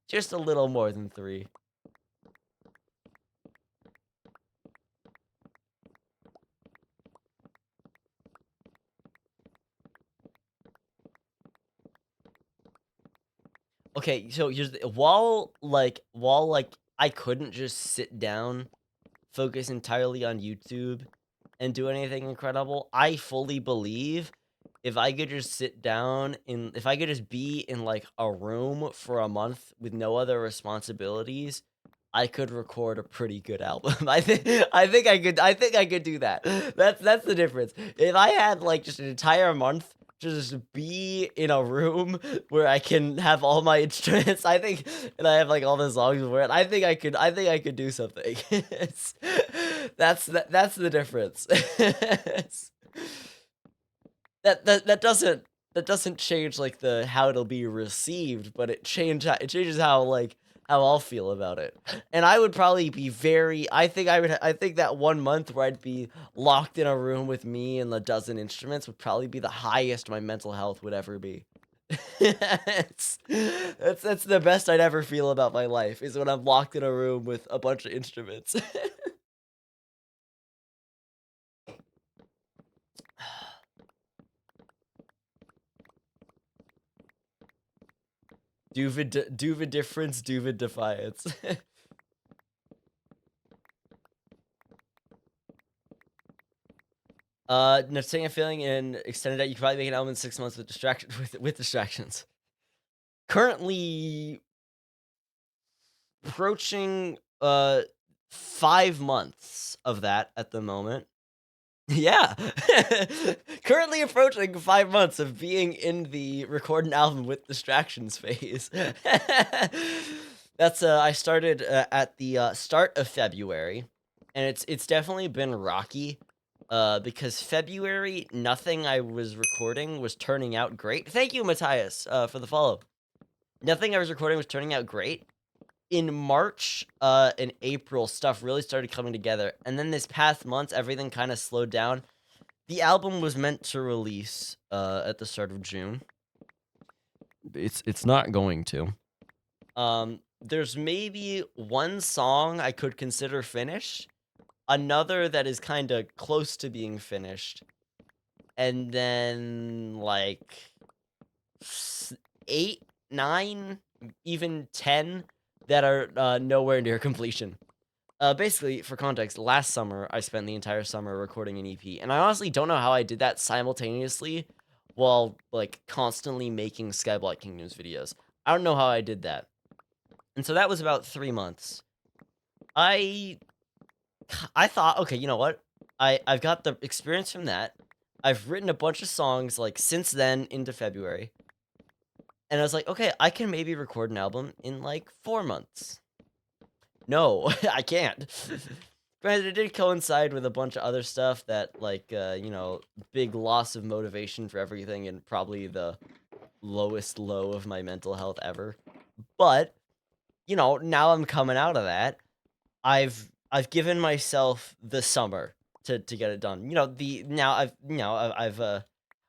Just a little more than 3. Okay, so here's the while, like, I couldn't just sit down, focus entirely on YouTube, and do anything incredible, I fully believe if I could just sit down if I could just be in, like, a room for a month with no other responsibilities, I could record a pretty good album. I think I could do that. That's the difference. If I had, like, just an entire month to just be in a room where I can have all my instruments, and I have, like, all the songs for it, I think I could do something. That's the difference. That doesn't change, like, the how it'll be received, but it changes how, like, how I'll feel about it. And I would probably be very I think that 1 month where I'd be locked in a room with me and a dozen instruments would probably be the highest my mental health would ever be. That's the best I'd ever feel about my life, is when I'm locked in a room with a bunch of instruments. Do the difference, do the defiance. No, saying a feeling and extended out, you could probably make an album in 6 months with distraction with distractions. Currently approaching 5 months of that at the moment. Yeah. Currently approaching 5 months of being in the record an album with distractions phase. I started at the start of February, and it's definitely been rocky. Because February, nothing I was recording was turning out great. Thank you, Matthias, for the follow. Nothing I was recording was turning out great. In March, and April, stuff really started coming together, and then this past month, everything kind of slowed down. The album was meant to release, at the start of June. It's not going to. There's maybe one song I could consider finished, another that is kind of close to being finished, and then, like, 8, 9, even 10 that are nowhere near completion. Basically, for context, last summer, I spent the entire summer recording an EP, and I honestly don't know how I did that simultaneously while, like, constantly making Skyblock Kingdoms videos. I don't know how I did that. And so that was about 3 months. I thought, okay, you know what? I've got the experience from that. I've written a bunch of songs, like, since then into February. And I was like, okay, I can maybe record an album in, like, 4 months. No, I can't. Granted, it did coincide with a bunch of other stuff that, like, big loss of motivation for everything and probably the lowest low of my mental health ever. But, now I'm coming out of that. I've given myself the summer to get it done.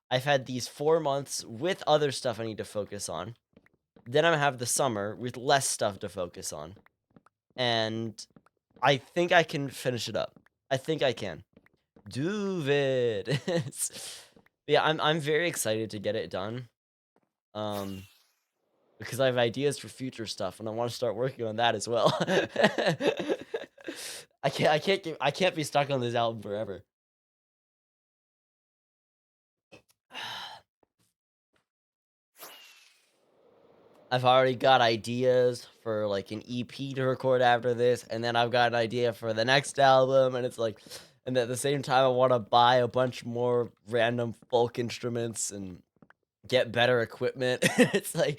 I've had these 4 months with other stuff I need to focus on. Then I have the summer with less stuff to focus on. And I think I can finish it up. I think I can. Do it. Yeah, I'm very excited to get it done. Because I have ideas for future stuff and I want to start working on that as well. I can't be stuck on this album forever. I've already got ideas for, like, an EP to record after this, and then I've got an idea for the next album, and it's like, and at the same time, I want to buy a bunch more random folk instruments and get better equipment. It's like,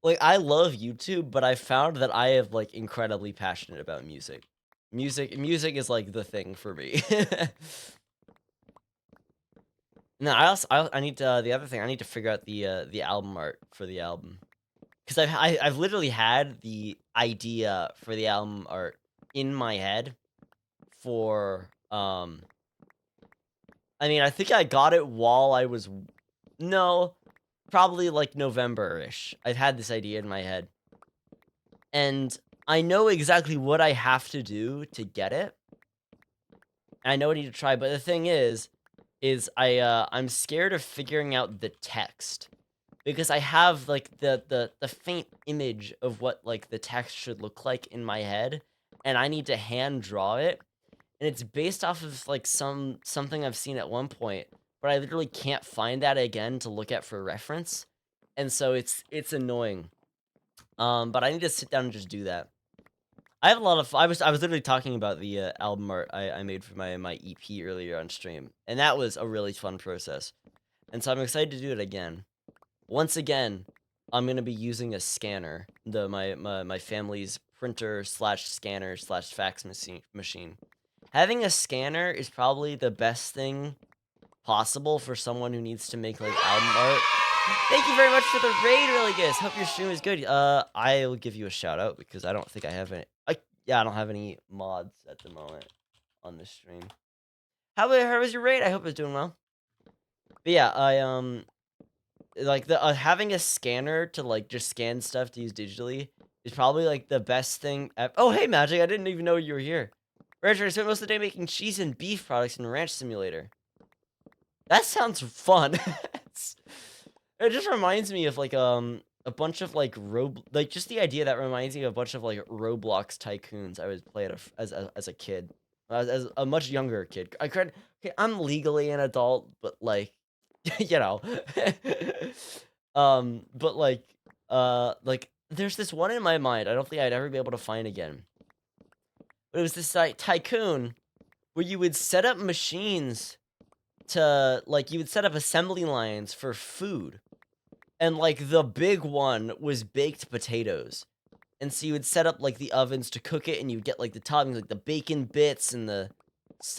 like, I love YouTube, but I found that I am, like, incredibly passionate about music. Music is, like, the thing for me. No, I need to, the other thing, I need to figure out the album art for the album. Because I've literally had the idea for the album art in my head for, I mean, I think I got it while I was, no, probably, like, November-ish. I've had this idea in my head. And I know exactly what I have to do to get it. I know I need to try, but the thing is I'm scared of figuring out the text. because I have like the faint image of what like the text should look like in my head, and I need to hand draw it, and it's based off of like something I've seen at one point, but I literally can't find that again to look at for reference, and so it's annoying. But I need to sit down and just do that. I have a lot of I was literally talking about the album art I made for my EP earlier on stream, and that was a really fun process. And so I'm excited to do it again. Once again, I'm gonna be using a scanner, my family's printer slash scanner slash fax machine. Having a scanner is probably the best thing possible for someone who needs to make like album art. Thank you very much for the raid, really good. Hope your stream is good. I'll give you a shout out because I don't think I have any. Yeah, I don't have any mods at the moment on this stream. How was your raid? I hope it's doing well. But yeah, I like the having a scanner to like just scan stuff to use digitally is probably like the best thing. Oh hey Magic, I didn't even know you were here. Rancher, I spent most of the day making cheese and beef products in Ranch Simulator. That sounds fun. It just reminds me of like a bunch of like just the idea that reminds me of a bunch of like Roblox tycoons I would play as a kid, as a much younger kid. Okay, I'm legally an adult, but like you know, but like there's this one in my mind. I don't think I'd ever be able to find again. But it was this like tycoon where you would set up machines to like you would set up assembly lines for food. And like the big one was baked potatoes. And so you would set up like the ovens to cook it, and you'd get like the toppings, like the bacon bits and the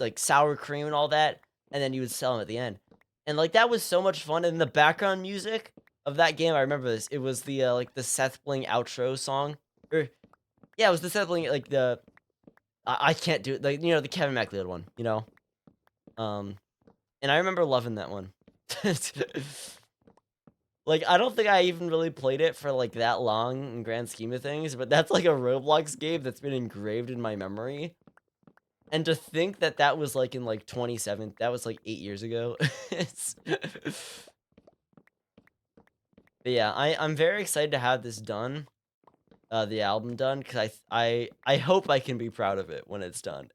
like sour cream and all that, and then you would sell them at the end. And like that was so much fun. And the background music of that game, I remember this. It was the like the Seth Bling outro song. Or yeah, it was the Seth Bling like the I can't do it, like the Kevin MacLeod one, and I remember loving that one. Like, I don't think I even really played it for, like, that long in grand scheme of things, but that's, like, a Roblox game that's been engraved in my memory. And to think that that was, like, in, like, 27 that was, like, 8 years ago. It's But yeah, I'm very excited to have this done, the album done, because I hope I can be proud of it when it's done.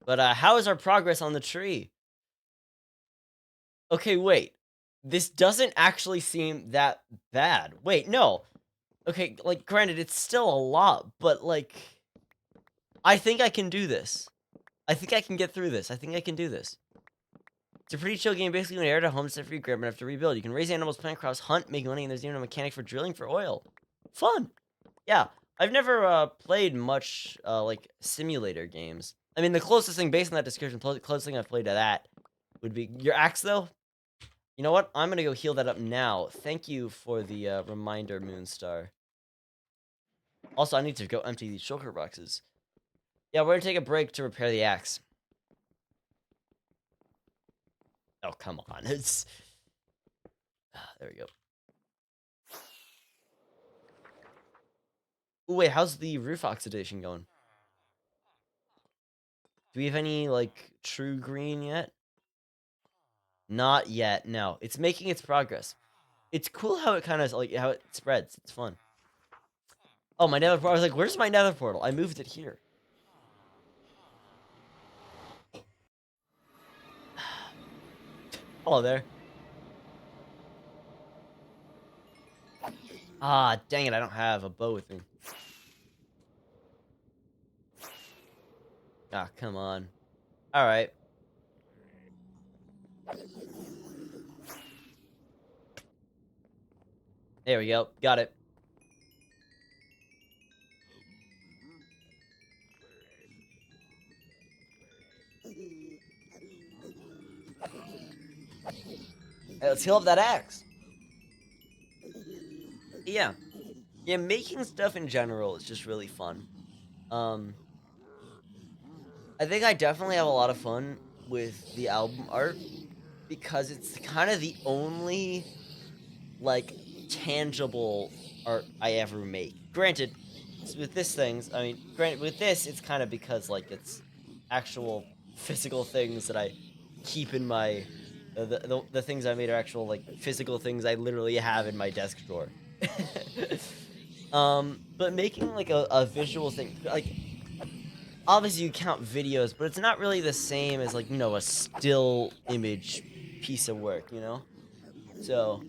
But, how is our progress on the tree? Okay, wait. This doesn't actually seem that bad. Wait, no. Okay, like, granted, it's still a lot, but, like, I think I can do this. I think I can get through this. I think I can do this. It's a pretty chill game. Basically, when you inherit a homestead for your grandma and have to rebuild. You can raise animals, plant crops, hunt, make money, and there's even a mechanic for drilling for oil. Fun. Yeah, I've never played much like simulator games. I mean, the closest thing based on that description, closest thing I've played to that would be your axe, though. You know what? I'm gonna go heal that up now. Thank you for the reminder, Moonstar. Also, I need to go empty these shulker boxes. Yeah, we're gonna take a break to repair the axe. Oh, come on. It's... there we go. Ooh, wait, how's the roof oxidation going? Do we have any, like, true green yet? Not yet, no. It's making its progress. It's cool how it kind of, like, how it spreads. It's fun. Oh, my nether portal. I was like, where's my nether portal? I moved it here. Hello there. Ah, dang it, I don't have a bow with me. Ah, come on. Alright. There we go. Got it. Hey, let's heal up that axe. Yeah. Yeah, making stuff in general is just really fun. I think I definitely have a lot of fun with the album art because it's kind of the only, like, tangible art I ever make. Granted, with this things, I mean, granted with this, it's kind of because like it's actual physical things that I keep in my the things I made are actual like physical things I literally have in my desk drawer. But making like a visual thing, like obviously you count videos, but it's not really the same as like, a still image piece of work, you know? So,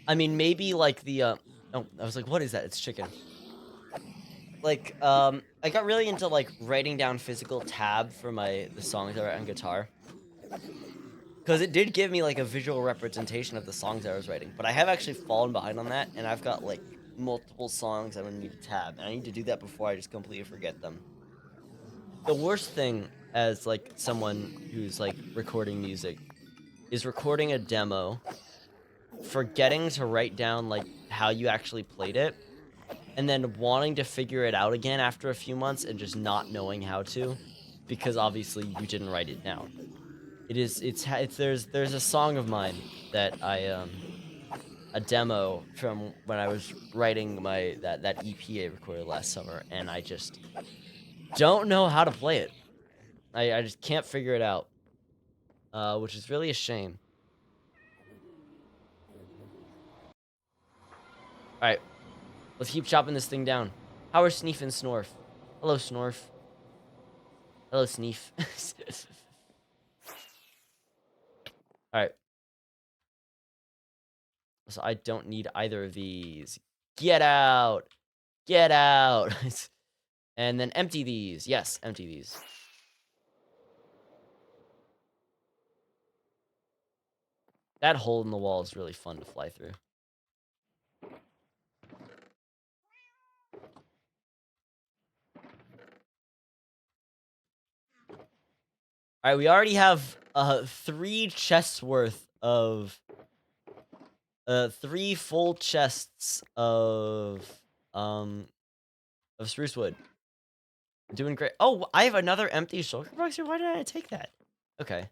I mean, maybe like oh, I was like, what is that? It's chicken. Like, I got really into like writing down physical tab for the songs I write on guitar. Because it did give me like a visual representation of the songs I was writing. But I have actually fallen behind on that, and I've got like multiple songs I'm gonna need to tab. And I need to do that before I just completely forget them. The worst thing as like someone who's like recording music is recording a demo, forgetting to write down like how you actually played it, and then wanting to figure it out again after a few months and just not knowing how to, because obviously you didn't write it down. It's there's a song of mine that a demo from when I was writing that EP I recorded last summer, and I just don't know how to play it. I just can't figure it out, which is really a shame. All right, let's keep chopping this thing down. How are Sneef and Snorf? Hello, Snorf. Hello, Sneef. All right, so I don't need either of these. Get out! Get out! And then empty these. Yes, empty these. That hole in the wall is really fun to fly through. All right, we already have 3 chests worth of 3 full chests of spruce wood. Doing great. Oh, I have another empty shulker box here. Why didn't I take that? Okay.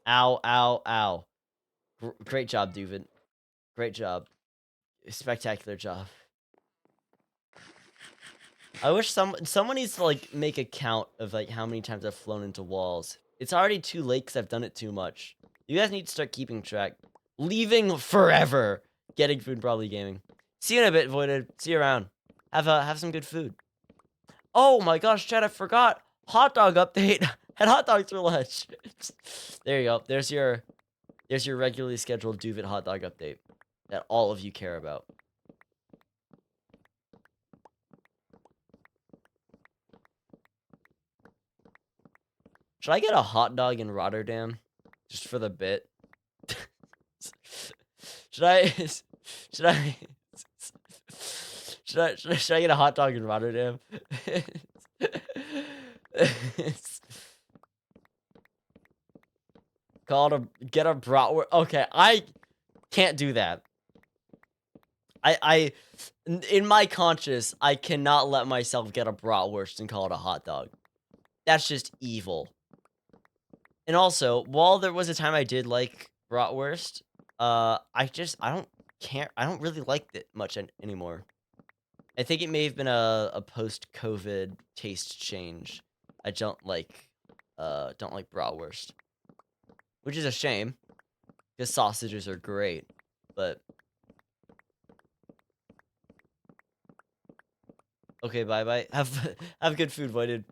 Ow, ow, ow. Great job, Duvid. Great job. Spectacular job. I wish someone needs to like make a count of like how many times I've flown into walls. It's already too late because I've done it too much. You guys need to start keeping track. Leaving forever. Getting food, probably gaming. See you in a bit, Voided. See you around. Have some good food. Oh my gosh, Chad, I forgot. Hot dog update. Had hot dogs for lunch. There you go. There's your regularly scheduled Duvet hot dog update that all of you care about. Should I get a hot dog in Rotterdam? Just for the bit? Should I should I should I get a hot dog in Rotterdam? Get a bratwurst. Okay, I can't do that. In my conscience, I cannot let myself get a bratwurst and call it a hot dog. That's just evil. And also, while there was a time I did like bratwurst, I don't really like it much anymore. I think it may have been a post-COVID taste change. I don't like bratwurst, which is a shame because sausages are great, but okay, bye bye. Have good food, Voided.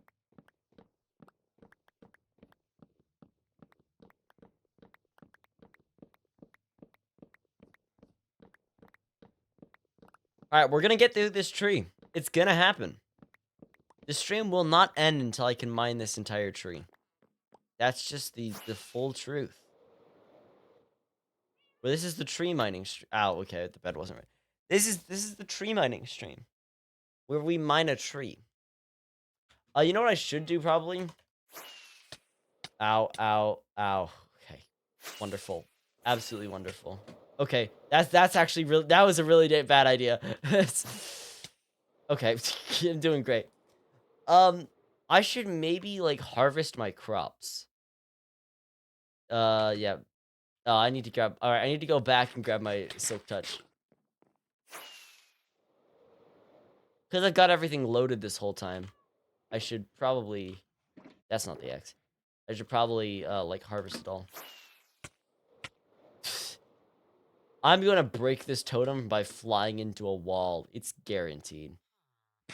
All right, we're gonna get through this tree. It's gonna happen. The stream will not end until I can mine this entire tree. That's just the full truth. Well, this is the tree mining stream. Ow, okay, the bed wasn't right. This is the tree mining stream, where we mine a tree. You know what I should do probably? Ow, ow, ow. Okay, wonderful, absolutely wonderful. Okay, that's actually really, that was a really bad idea. Okay, I'm doing great. I should maybe like harvest my crops. Yeah. Oh, I need to grab. All right, I need to go back and grab my silk touch because I've got everything loaded this whole time. I should probably. That's not the X. I should probably like harvest it all. I'm gonna break this totem by flying into a wall. It's guaranteed.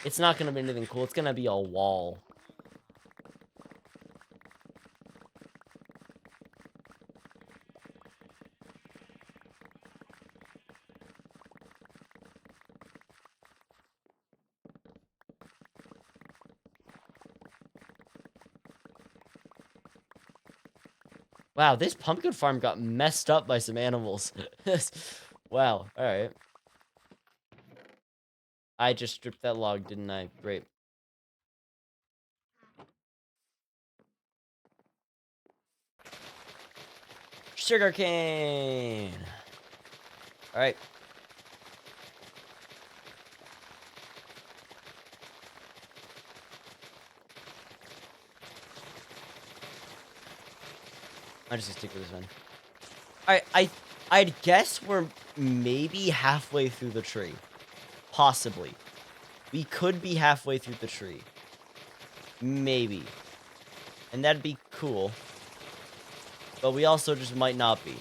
It's not gonna be anything cool. It's gonna be a wall. Wow, this pumpkin farm got messed up by some animals. Wow, alright. I just stripped that log, didn't I? Great. Sugarcane! Alright. I'm just gonna stick with this one. Alright, I'd guess we're maybe halfway through the tree. Possibly. We could be halfway through the tree. Maybe. And that'd be cool. But we also just might not be.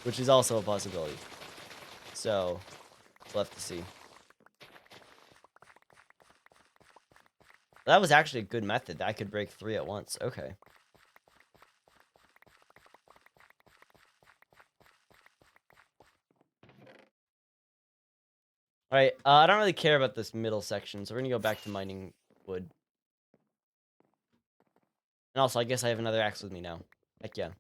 Which is also a possibility. So, we'll have to see. That was actually a good method. I could break 3 at once. Okay. Alright, I don't really care about this middle section, so we're gonna go back to mining wood. And also, I guess I have another axe with me now. Heck yeah.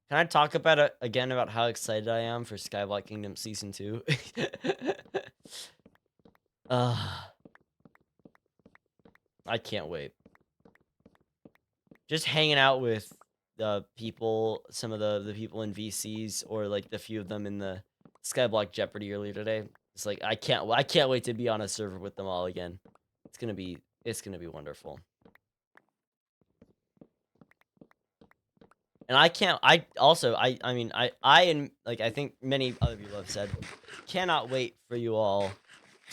Can I talk about it again about how excited I am for Skyblock Kingdom Season 2? I can't wait. Just hanging out with the people, some of the people in VCs, or like the few of them in the Skyblock Jeopardy earlier today. It's like I can't wait to be on a server with them all again. It's gonna be wonderful. And I mean, and like I think many other people have said, cannot wait for you all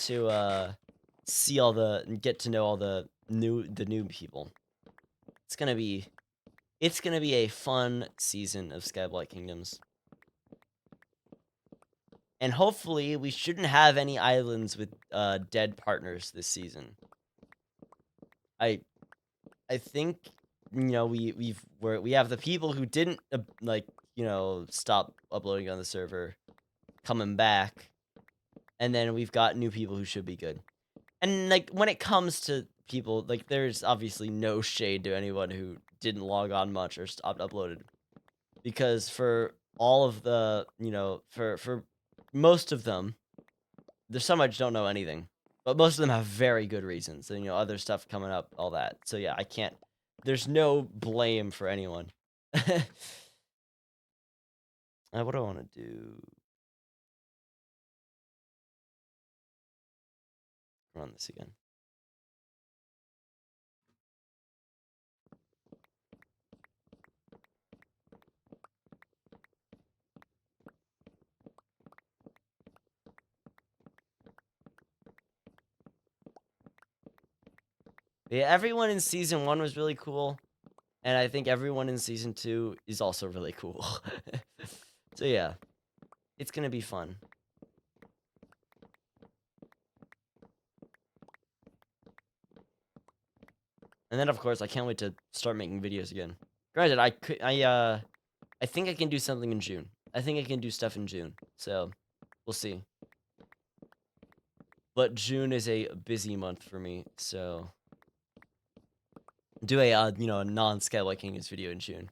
to see all and get to know all the new people. It's gonna be a fun season of Skyblock Kingdoms. And hopefully we shouldn't have any islands with dead partners this season. I think we have the people who didn't like stop uploading on the server coming back, and then we've got new people who should be good. And like when it comes to people, like there's obviously no shade to anyone who didn't log on much or stopped uploaded, because for all of the for most of them, there's some I just don't know anything, but most of them have very good reasons, and other stuff coming up, all that. So yeah, I can't. There's no blame for anyone. What do I want to do? Run this again. Yeah, everyone in season 1 was really cool, and I think everyone in season 2 is also really cool. So yeah, it's gonna be fun. And then of course I can't wait to start making videos again. Granted, I think I can do something in June. I think I can do stuff in June. So we'll see. But June is a busy month for me, so do a a non-Skyblock Kingdoms video in June.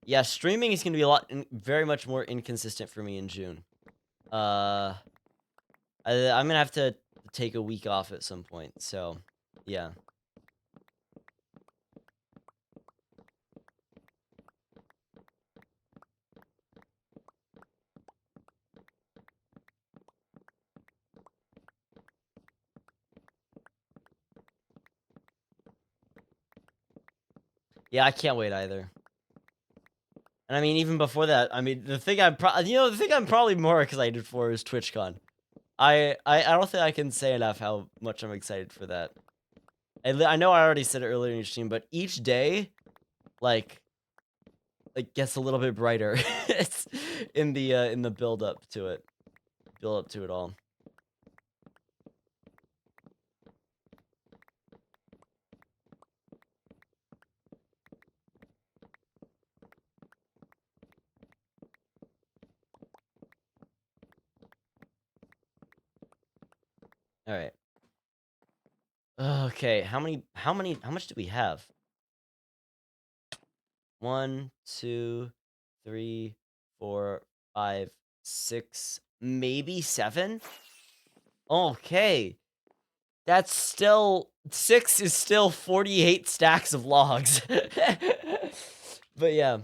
Yeah, streaming is gonna be very much more inconsistent for me in June. I'm gonna have to take a week off at some point. So, yeah. Yeah, I can't wait either. And I mean, even before that, I mean, the thing I'm probably more excited for is TwitchCon. I don't think I can say enough how much I'm excited for that. I know I already said it earlier in your stream, but each day, like, it gets a little bit brighter. It's in the build up to it. Build up to it all. All right. Okay, how much do we have? 1, 2, 3, 4, 5, 6, maybe 7? Okay. That's still 6 is still 48 stacks of logs. But yeah,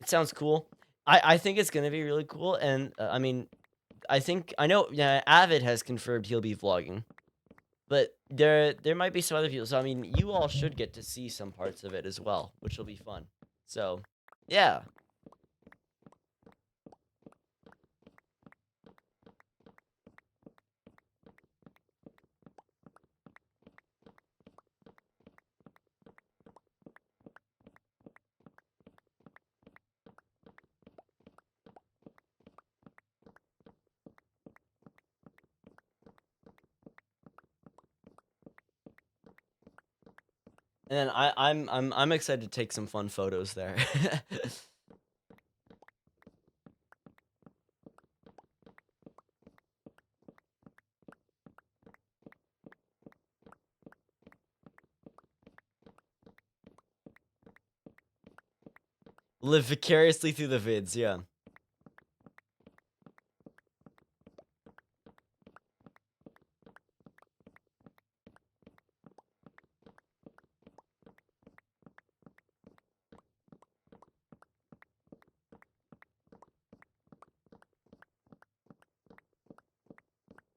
it sounds cool. I think it's gonna be really cool, and I mean, I know yeah, Avid has confirmed he'll be vlogging. But there might be some other people. So I mean, you all should get to see some parts of it as well, which will be fun. So, yeah. And then I'm excited to take some fun photos there. Live vicariously through the vids, yeah.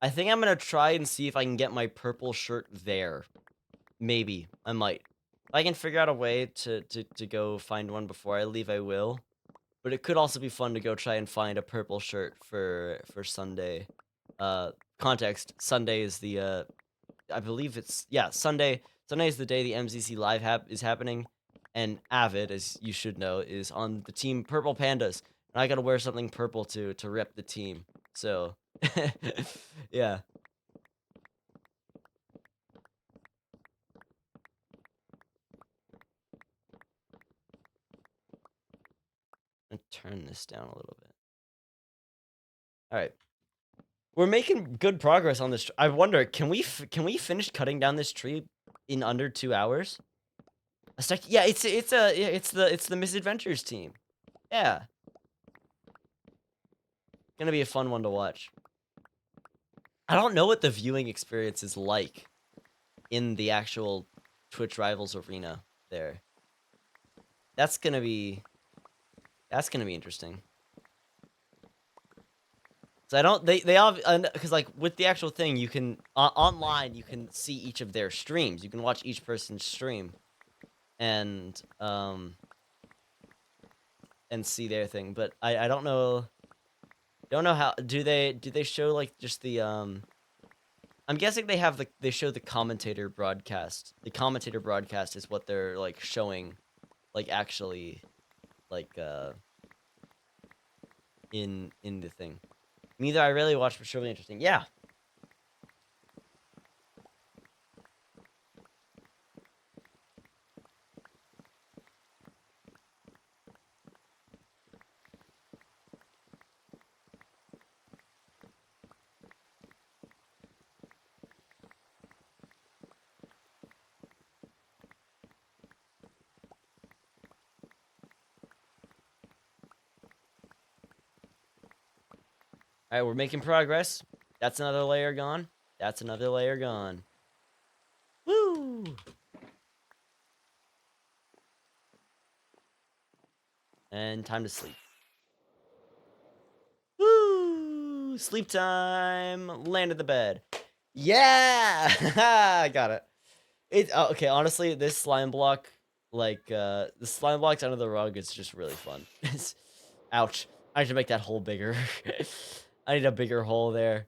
I think I'm gonna try and see if I can get my purple shirt there. Maybe. I might. If I can figure out a way to go find one before I leave, I will. But it could also be fun to go try and find a purple shirt for Sunday. Context, Sunday is the I believe it's yeah, Sunday. Sunday is the day the MZC Live is happening, and Avid, as you should know, is on the team Purple Pandas, and I gotta wear something purple to rep the team. So, yeah. I'm gonna turn this down a little bit. All right, we're making good progress on this. I wonder, can we finish cutting down this tree in under 2 hours? Yeah, it's the Misadventures team. Yeah, gonna be a fun one to watch. I don't know what the viewing experience is like in the actual Twitch Rivals arena there. That's gonna be interesting. So I don't they all because like with the actual thing you can online you can see each of their streams. You can watch each person's stream and see their thing. But I don't know how do they show like just the I'm guessing they show the commentator broadcast. The commentator broadcast is what they're like showing like actually like in the thing. Neither I really watched, but surely interesting. Yeah. All right, we're making progress. That's another layer gone. That's another layer gone. Woo! And time to sleep. Woo! Sleep time. Landed the bed. Yeah! I got it. Okay, honestly, this slime block like the slime blocks under the rug is just really fun. Ouch. I need to make that hole bigger. I need a bigger hole there.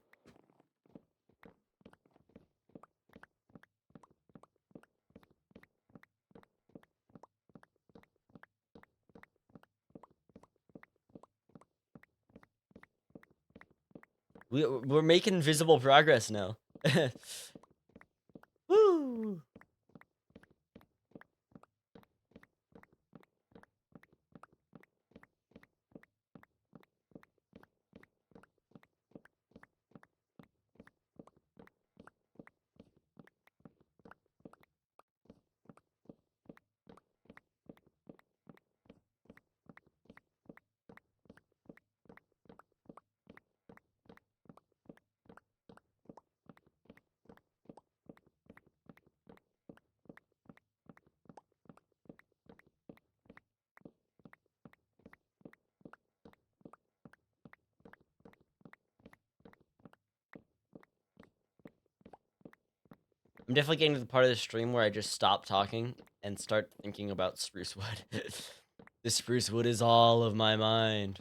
We're making visible progress now. Woo! I'm definitely getting to the part of the stream where I just stop talking and start thinking about spruce wood. The spruce wood is all of my mind.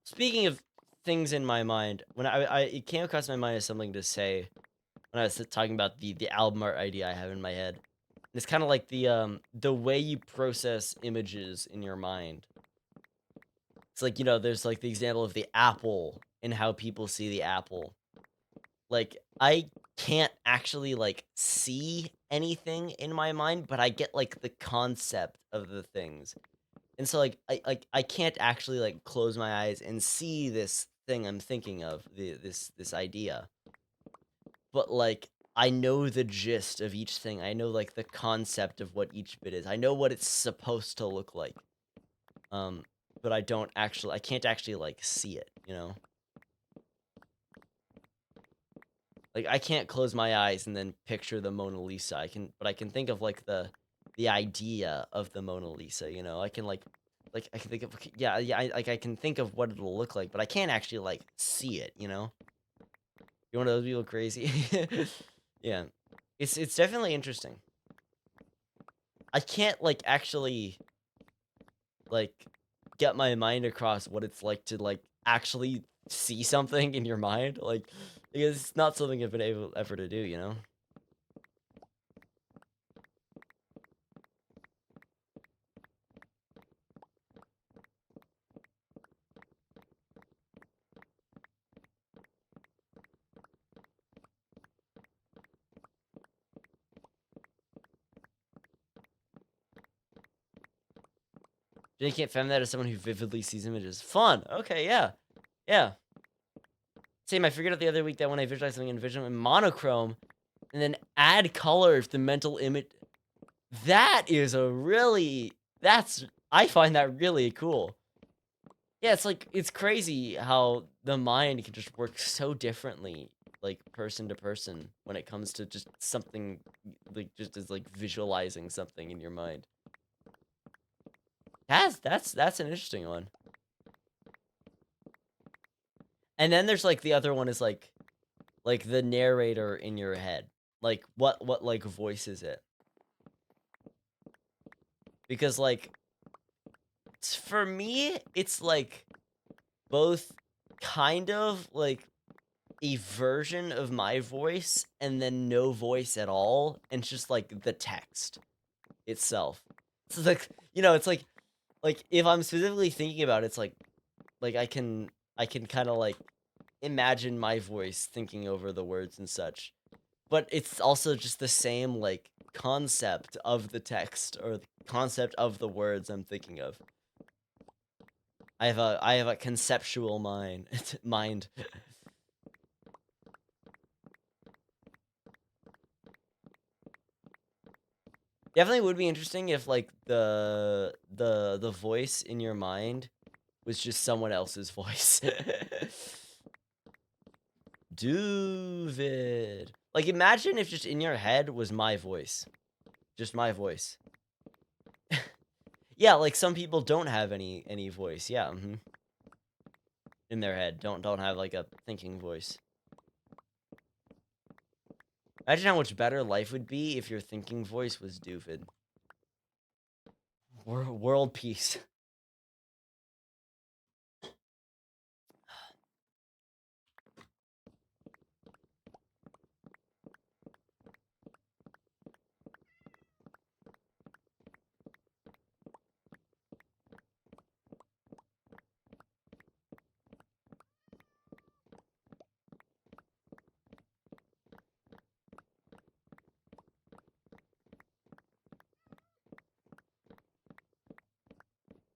Speaking of things in my mind, when it came across my mind as something to say when I was talking about the album art idea I have in my head. It's kind of like the way you process images in your mind. It's like, you know, there's like the example of the apple and how people see the apple. Like, I can't actually like see anything in my mind, but I get like the concept of the things. And so like I can't actually like close my eyes and see this thing I'm thinking of, this idea. But like I know the gist of each thing. I know like the concept of what each bit is. I know what it's supposed to look like. But I can't actually like see it, you know? Like I can't close my eyes and then picture the Mona Lisa. But I can think of like the idea of the Mona Lisa, you know? I can like I can think of, yeah, I can think of what it'll look like, but I can't actually like see it, you know? You one of those people crazy? Yeah. It's definitely interesting. I can't like actually like get my mind across what it's like to like actually see something in your mind. Like it's not something I've been able ever to do, you know? You can't find that as someone who vividly sees images. Fun. Okay, yeah. Yeah. Same, I figured out the other week that when I visualize something in monochrome and then add color if the mental image, that is a really, I find that really cool. Yeah, it's like, it's crazy how the mind can just work so differently, like person to person, when it comes to just something, like just as like visualizing something in your mind. That's an interesting one. And then there's like the other one is like the narrator in your head. Like what like voice is it? Because like for me, it's like both kind of like a version of my voice and then no voice at all, and just like the text itself. So like, you know, it's like if I'm specifically thinking about it, it's like I can kind of like imagine my voice thinking over the words and such. But it's also just the same like concept of the text or the concept of the words I'm thinking of. I have a conceptual mind. Mind. Definitely would be interesting if like the voice in your mind was just someone else's voice. Duvid. Like imagine if just in your head was my voice. Just my voice. Yeah, like some people don't have any voice. Yeah, in their head. Don't have like a thinking voice. Imagine how much better life would be if your thinking voice was Doofed. World peace.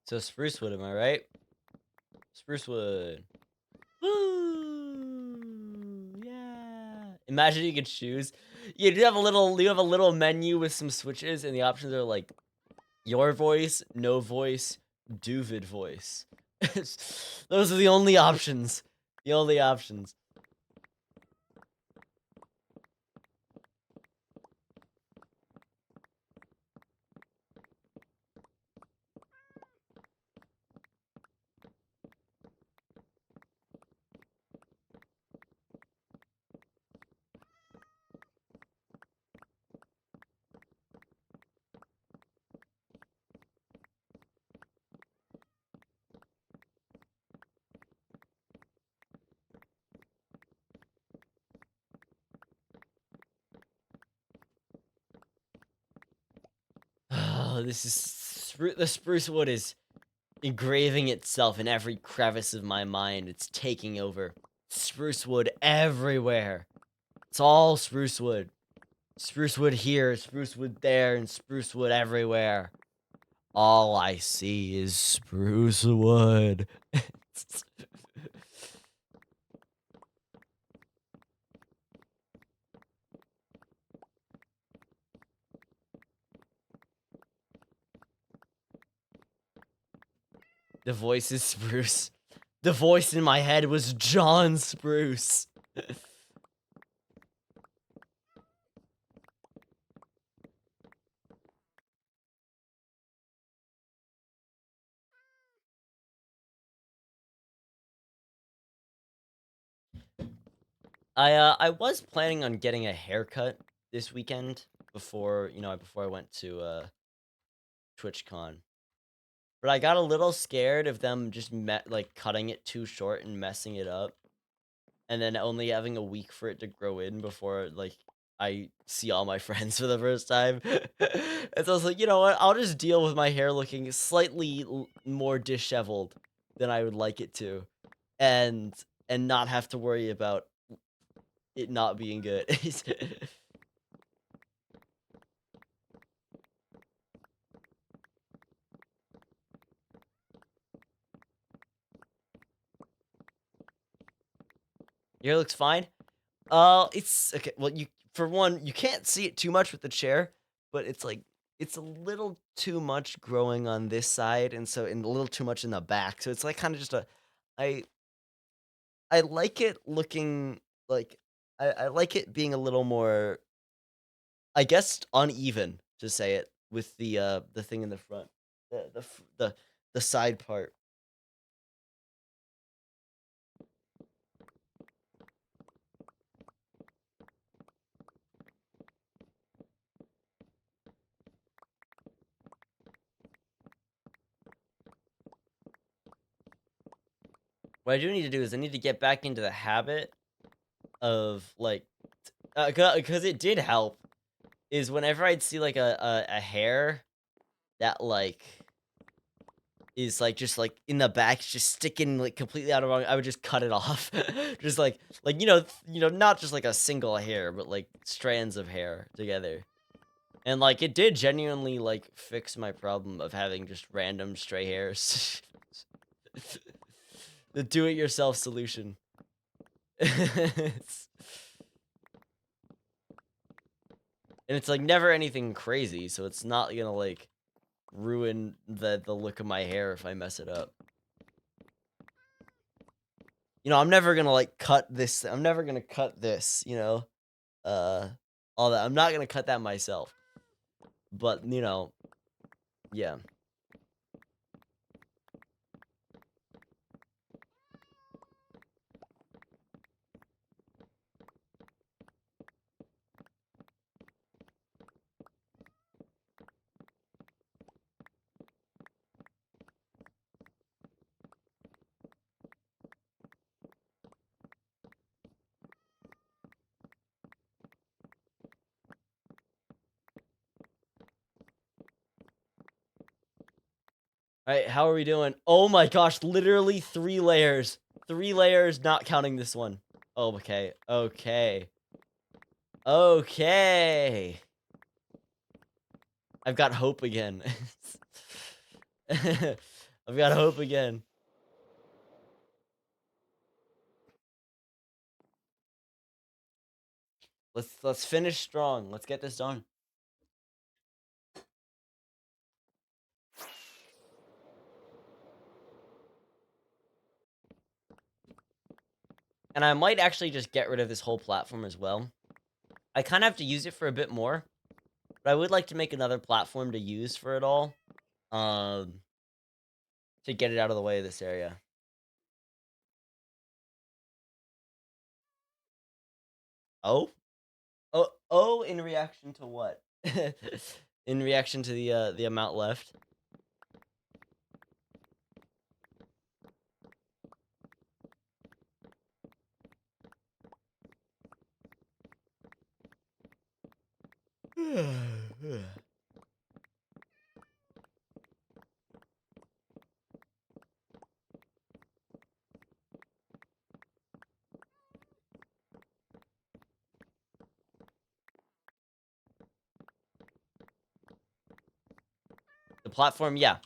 So spruce wood, am I right? Spruce wood. Woo! Yeah. Imagine you could choose. You do have a little. You have a little menu with some switches, and the options are like your voice, no voice, Duvid voice. Those are the only options. The only options. Oh, this is the spruce wood is engraving itself in every crevice of my mind. It's taking over. Spruce wood everywhere. It's all spruce wood. Spruce wood here, spruce wood there, and spruce wood everywhere. All I see is spruce wood. The voice is Spruce. The voice in my head was John Spruce. I was planning on getting a haircut this weekend before I went to TwitchCon. But I got a little scared of them just like cutting it too short and messing it up, and then only having a week for it to grow in before like I see all my friends for the first time. And so I was like, you know what? I'll just deal with my hair looking slightly more disheveled than I would like it to, and not have to worry about it not being good. Your hair looks fine. It's okay. Well, for one, you can't see it too much with the chair, but it's like it's a little too much growing on this side, and a little too much in the back. So it's like kind of just a. I I like it looking like I like it being a little more, I guess, uneven to say it with the thing in the front, the side part. What I do need to do is I need to get back into the habit of like, because it did help. Is whenever I'd see like a hair that like is like just like in the back, just sticking like completely out of wrong, I would just cut it off. Just like not just like a single hair, but like strands of hair together. And like it did genuinely like fix my problem of having just random stray hairs. The do-it-yourself solution. And it's like never anything crazy, so it's not gonna like ruin the look of my hair if I mess it up. I'm never gonna like cut this. I'm never gonna cut this. Uh, all that. I'm not gonna cut that myself. But yeah. Alright, how are we doing? Oh my gosh, literally 3 layers. 3 layers, not counting this one. Oh, okay. Okay. Okay. I've got hope again. I've got hope again. Let's finish strong. Let's get this done. And I might actually just get rid of this whole platform as well. I kind of have to use it for a bit more, but I would like to make another platform to use for it all. Um, to get it out of the way of this area. Oh? Oh, in reaction to what? In reaction to the amount left. The platform, yeah.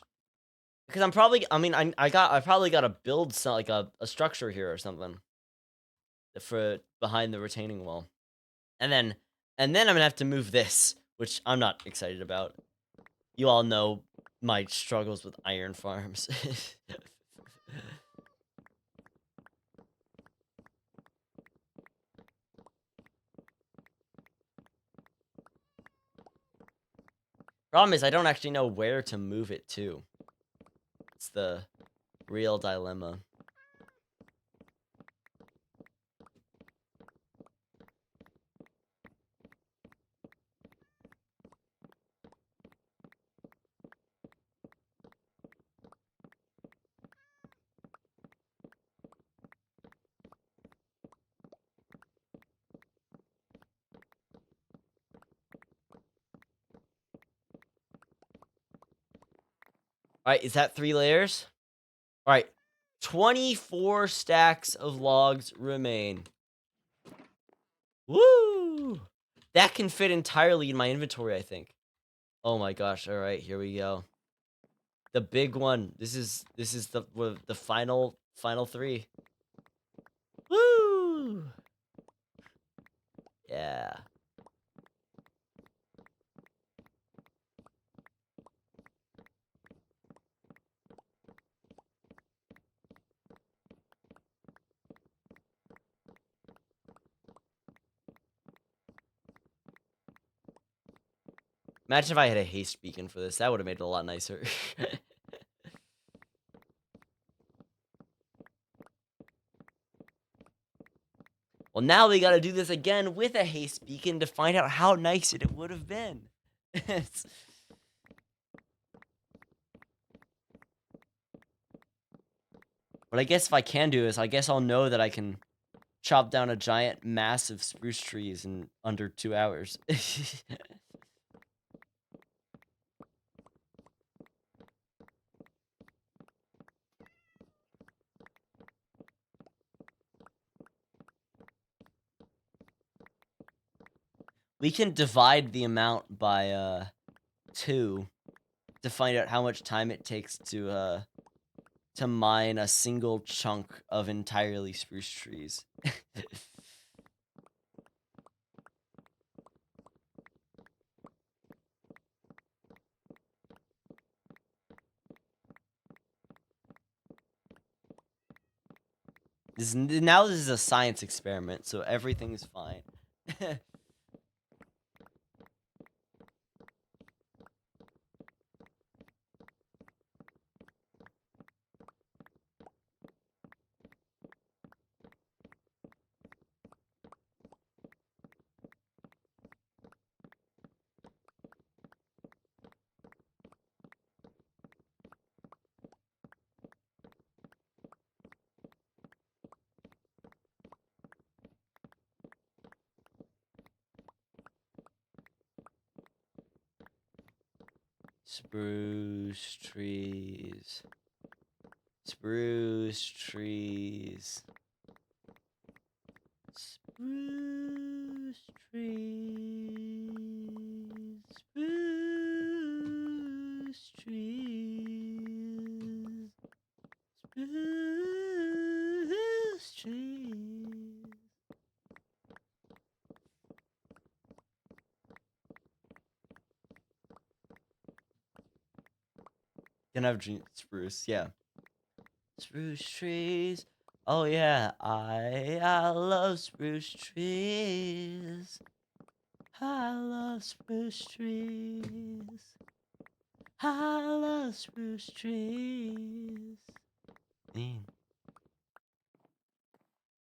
Because I'm probably, I mean, I probably gotta build some, like a structure here or something. For behind the retaining wall. And then, I'm gonna have to move this, which I'm not excited about. You all know my struggles with iron farms. Problem is, I don't actually know where to move it to. It's the real dilemma. Alright, is that 3 layers? Alright, 24 stacks of logs remain. Woo! That can fit entirely in my inventory, I think. Oh my gosh, alright, here we go. The big one. This is the final 3. Woo! Yeah. Imagine if I had a haste beacon for this. That would have made it a lot nicer. Well, now we gotta do this again with a haste beacon to find out how nice it would have been. But I guess if I can do this, I guess I'll know that I can chop down a giant mass of spruce trees in under 2 hours. We can divide the amount by 2 to find out how much time it takes to mine a single chunk of entirely spruce trees. Now this is a science experiment, so everything is fine. Spruce trees. Spruce trees. Spruce trees. Spruce trees. Spruce trees. Can have spruce, yeah. Spruce trees. Oh yeah, I love spruce trees. I love spruce trees. I love spruce trees.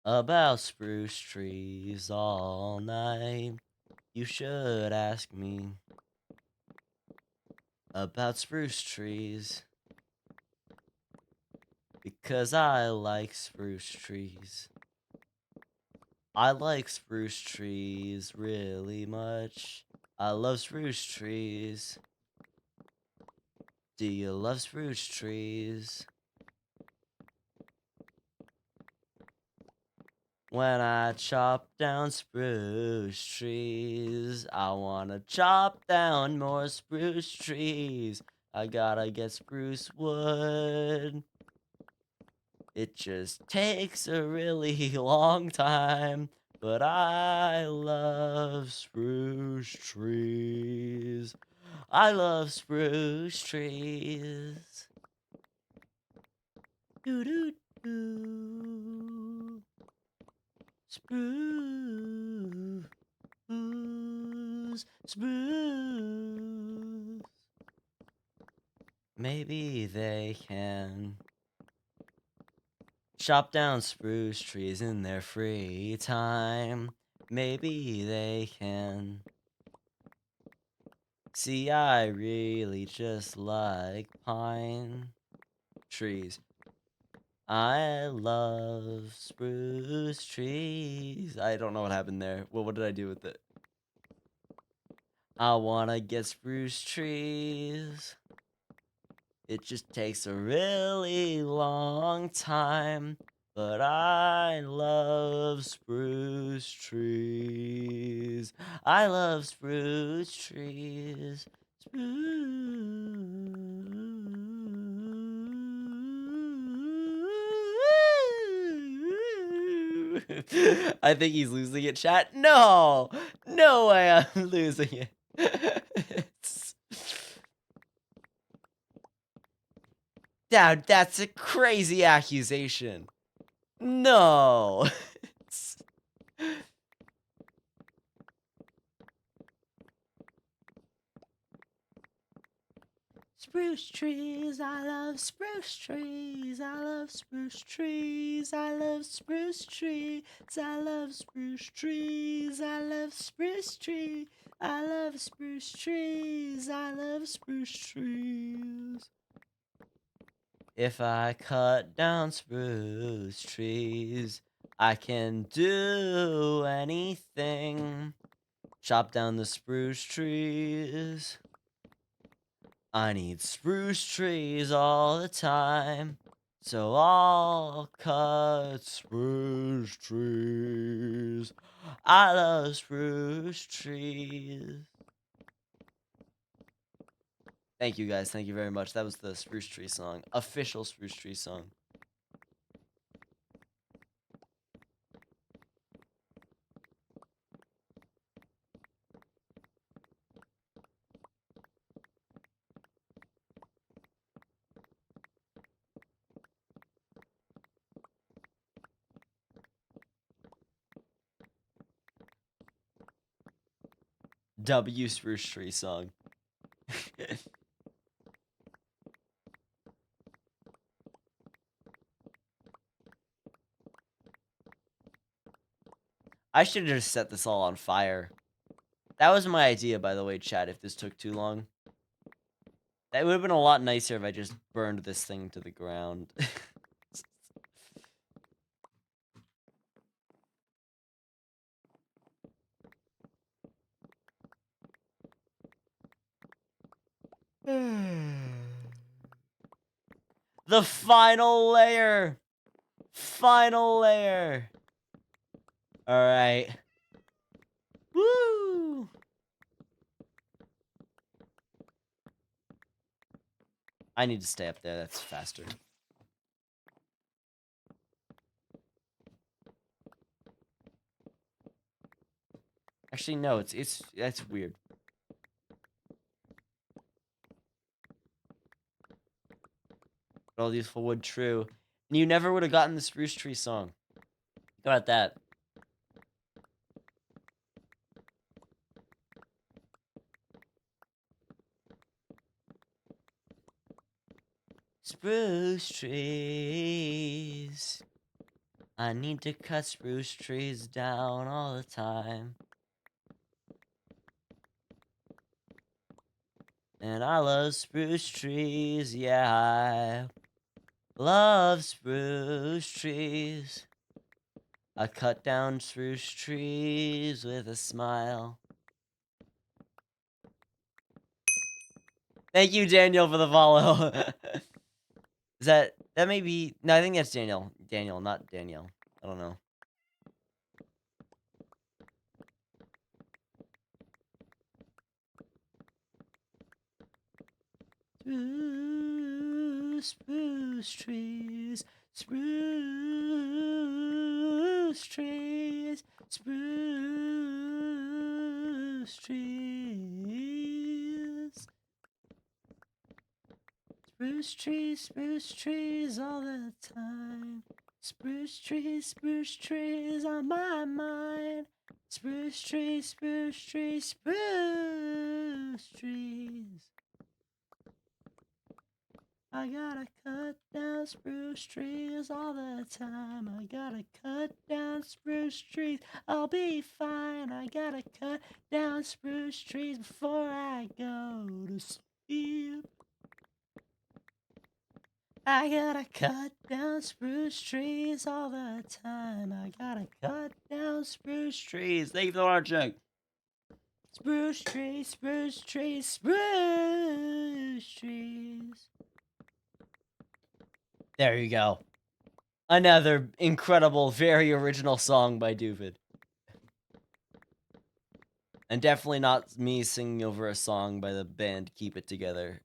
About spruce trees all night. You should ask me about spruce trees. Because I like spruce trees. I like spruce trees really much. I love spruce trees. Do you love spruce trees? When I chop down spruce trees, I wanna chop down more spruce trees. I gotta get spruce wood. It just takes a really long time, but I love spruce trees. I love spruce trees. Doo doo doo. Spruce. Spruce. Maybe they can chop down spruce trees in their free time. Maybe they can. See, I really just like pine trees. I love spruce trees. I don't know what happened there. Well, what did I do with it? I wanna get spruce trees. It just takes a really long time, but I love spruce trees. I love spruce trees. I think he's losing it, chat. No! No way I'm losing it. Dad, that's a crazy accusation. No. Spruce trees, I love spruce trees, I love spruce trees, I love spruce trees, I love spruce trees, I love spruce trees, I love spruce trees, I love spruce trees. If I cut down spruce trees, I can do anything. Chop down the spruce trees. I need spruce trees all the time, so I'll cut spruce trees. I love spruce trees. Thank you guys, thank you very much. That was the spruce tree song, official spruce tree song. W spruce tree song. I should have just set this all on fire. That was my idea, by the way, chat, if this took too long. That would have been a lot nicer if I just burned this thing to the ground. The final layer. Final layer. All right. Woo! I need to stay up there. That's faster. Actually, no. That's weird. All useful wood, true. And you never would have gotten the spruce tree song. Think about that. Spruce trees. I need to cut spruce trees down all the time. And I love spruce trees, yeah, I love spruce trees. I cut down spruce trees with a smile. Thank you, Daniel, for the follow. Is that may be... No, I think that's Daniel. Daniel, not Danielle. I don't know. Spruce trees, spruce trees, spruce trees. Spruce trees all the time. Spruce trees on my mind. Spruce trees, spruce trees, spruce trees. I gotta cut down spruce trees all the time. I gotta cut down spruce trees. I'll be fine. I gotta cut down spruce trees before I go to sleep. I gotta cut down spruce trees all the time. I gotta cut down spruce trees. Thank you for the water check. Spruce trees, spruce trees, spruce trees. There you go. Another incredible, very original song by Doofed. And definitely not me singing over a song by the band Keep It Together.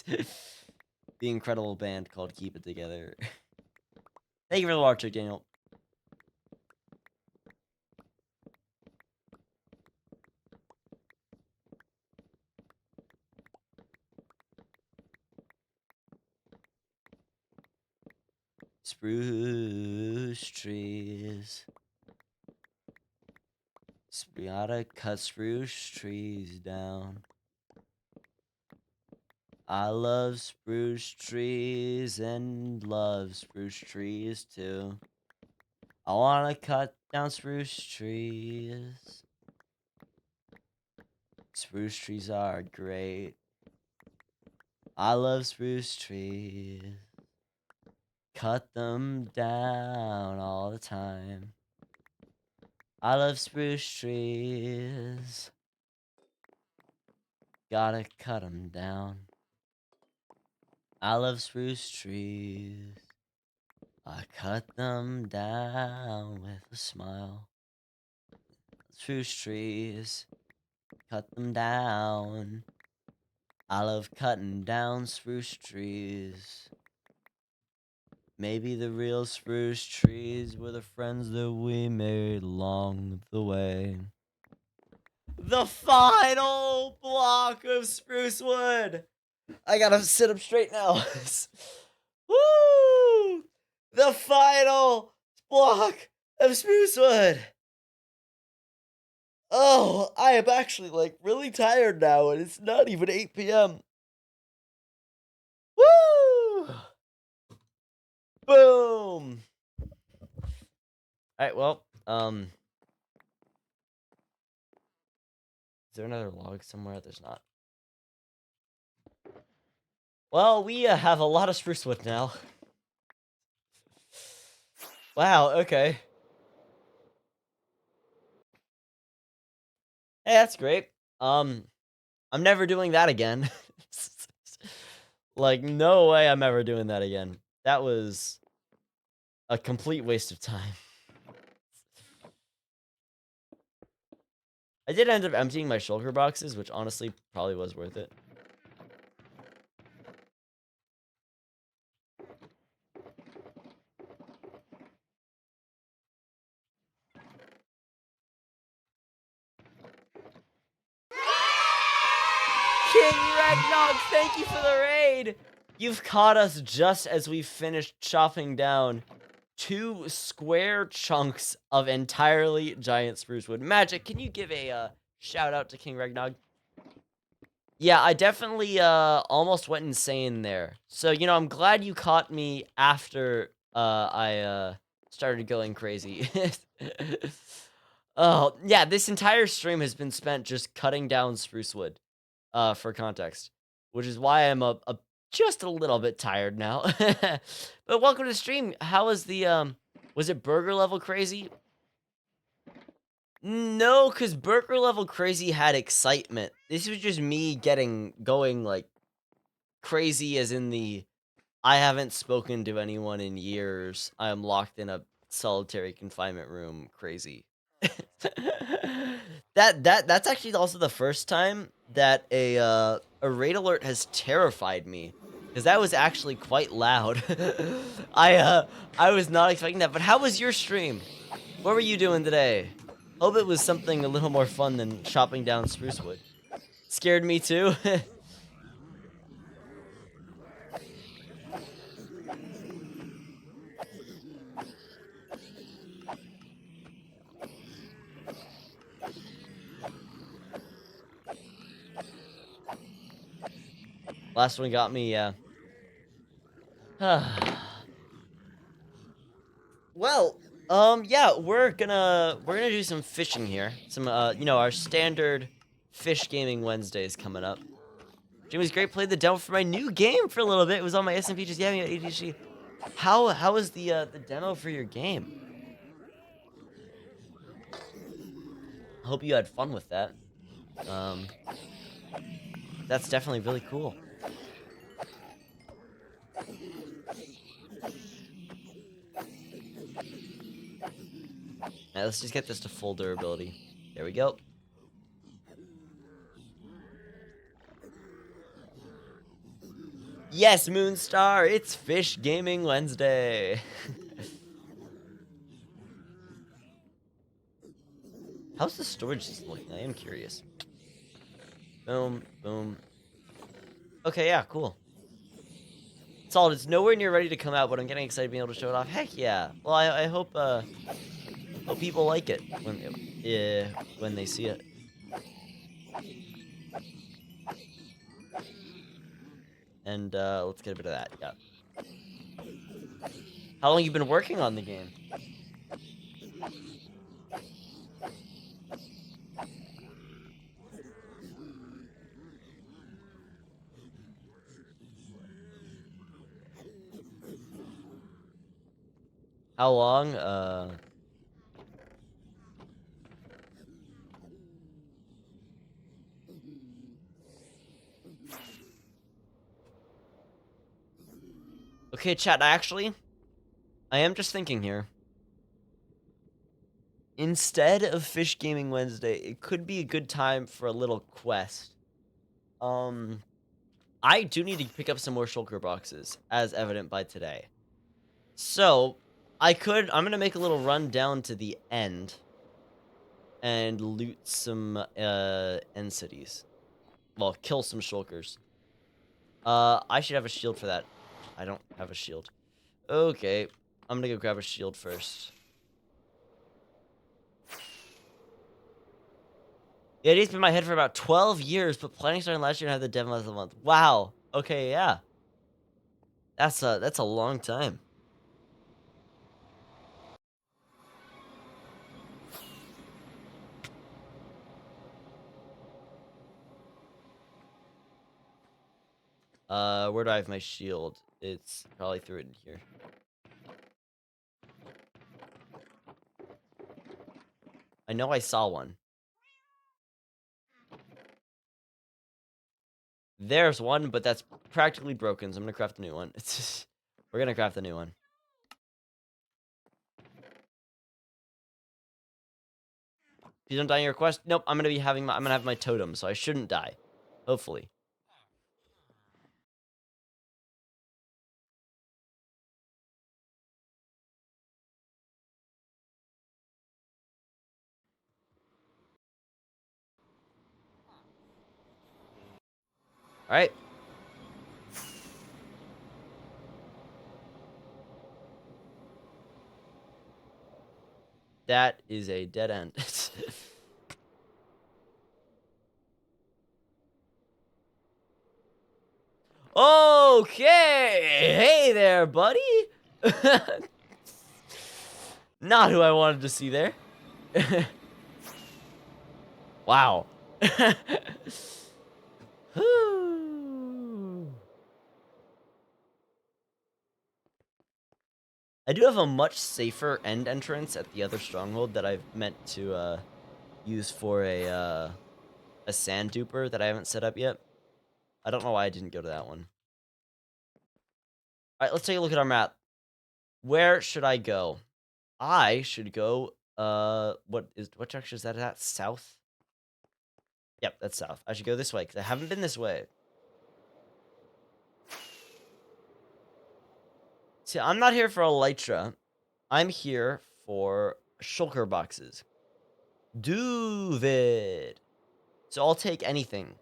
The incredible band called Keep It Together. Thank you for the water check, Daniel. Spruce trees. We gotta cut spruce trees down. I love spruce trees and love spruce trees too. I wanna cut down spruce trees. Spruce trees are great. I love spruce trees. Cut them down all the time. I love spruce trees. Gotta cut them down. I love spruce trees. I cut them down with a smile. Spruce trees. Cut them down. I love cutting down spruce trees. Maybe the real spruce trees were the friends that we made along the way. The final block of spruce wood. I gotta sit up straight now. Woo! The final block of spruce wood. Oh, I am actually like really tired now, and it's not even 8 p.m. Woo! Boom! Alright, well, is there another log somewhere? There's not. Well, we have a lot of spruce wood now. Wow, okay. Hey, that's great. I'm never doing that again. Like, no way I'm ever doing that again. That was a complete waste of time. I did end up emptying my shulker boxes, which honestly probably was worth it. King Ragnog, thank you for the raid! You've caught us just as we finished chopping down 2 square chunks of entirely giant spruce wood. Magic, can you give a shout out to King Ragnog? Yeah, I definitely almost went insane there. So, you know, I'm glad you caught me after I started going crazy. Oh, yeah, this entire stream has been spent just cutting down spruce wood, for context, which is why I'm just a little bit tired now. But welcome to the stream. How was the was it burger level crazy? No, because burger level crazy had excitement. This was just me going like crazy, as in the I haven't spoken to anyone in years. I am locked in a solitary confinement room crazy. That's actually also the first time that a raid alert has terrified me, because that was actually quite loud. I was not expecting that. But how was your stream? What were you doing today? Hope it was something a little more fun than chopping down spruce wood. Scared me too. Last one got me, yeah. Well, yeah, we're gonna do some fishing here. Some, you know, our standard fish gaming Wednesdays coming up. Jimmy's great. Played the demo for my new game for a little bit. It was on my SMP just yamming at ADHD. How was the demo for your game? I hope you had fun with that. Um, that's definitely really cool. Alright, let's just get this to full durability. There we go. Yes, Moonstar, it's Fish Gaming Wednesday. How's the storage system looking? I am curious. Boom, boom. Okay, yeah, cool. Solid. It's nowhere near ready to come out, but I'm getting excited being able to show it off. Heck yeah. Well, I hope people like it when they see it. And let's get a bit of that. Yeah. How long you been working on the game? How long? Okay, chat. I am just thinking here. Instead of Fish Gaming Wednesday, it could be a good time for a little quest. I do need to pick up some more shulker boxes, as evident by today. So, I'm gonna make a little run down to the end and loot some, end cities. Well, kill some shulkers. I should have a shield for that. I don't have a shield. Okay, I'm gonna go grab a shield first. Yeah, it's been in my head for about 12 years, but planning starting last year and had the demo last month. Wow. Okay, yeah. That's a long time. Where do I have my shield? It's probably through it in here. I know I saw one. There's one, but that's practically broken, so I'm gonna craft a new one. It's just, we're gonna craft a new one. If you don't die in your quest, nope, I'm gonna have my totem, so I shouldn't die. Hopefully. Alright. That is a dead end. Okay! Hey there, buddy! Not who I wanted to see there. Wow. I do have a much safer end entrance at the other stronghold that I've meant to use for a sand duper that I haven't set up yet. I don't know why I didn't go to that one. Alright, let's take a look at our map. Where should I go? I should go, what direction is that at? South? Yep, that's south. I should go this way, because I haven't been this way. See, I'm not here for elytra. I'm here for shulker boxes. Duvid. So I'll take anything.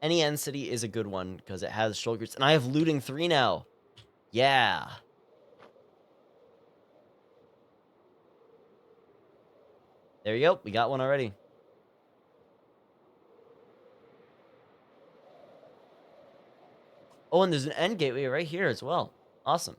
Any end city is a good one, because it has shulkers. And I have looting 3 now. Yeah. There you go. We got one already. Oh, and there's an end gateway right here as well. Awesome.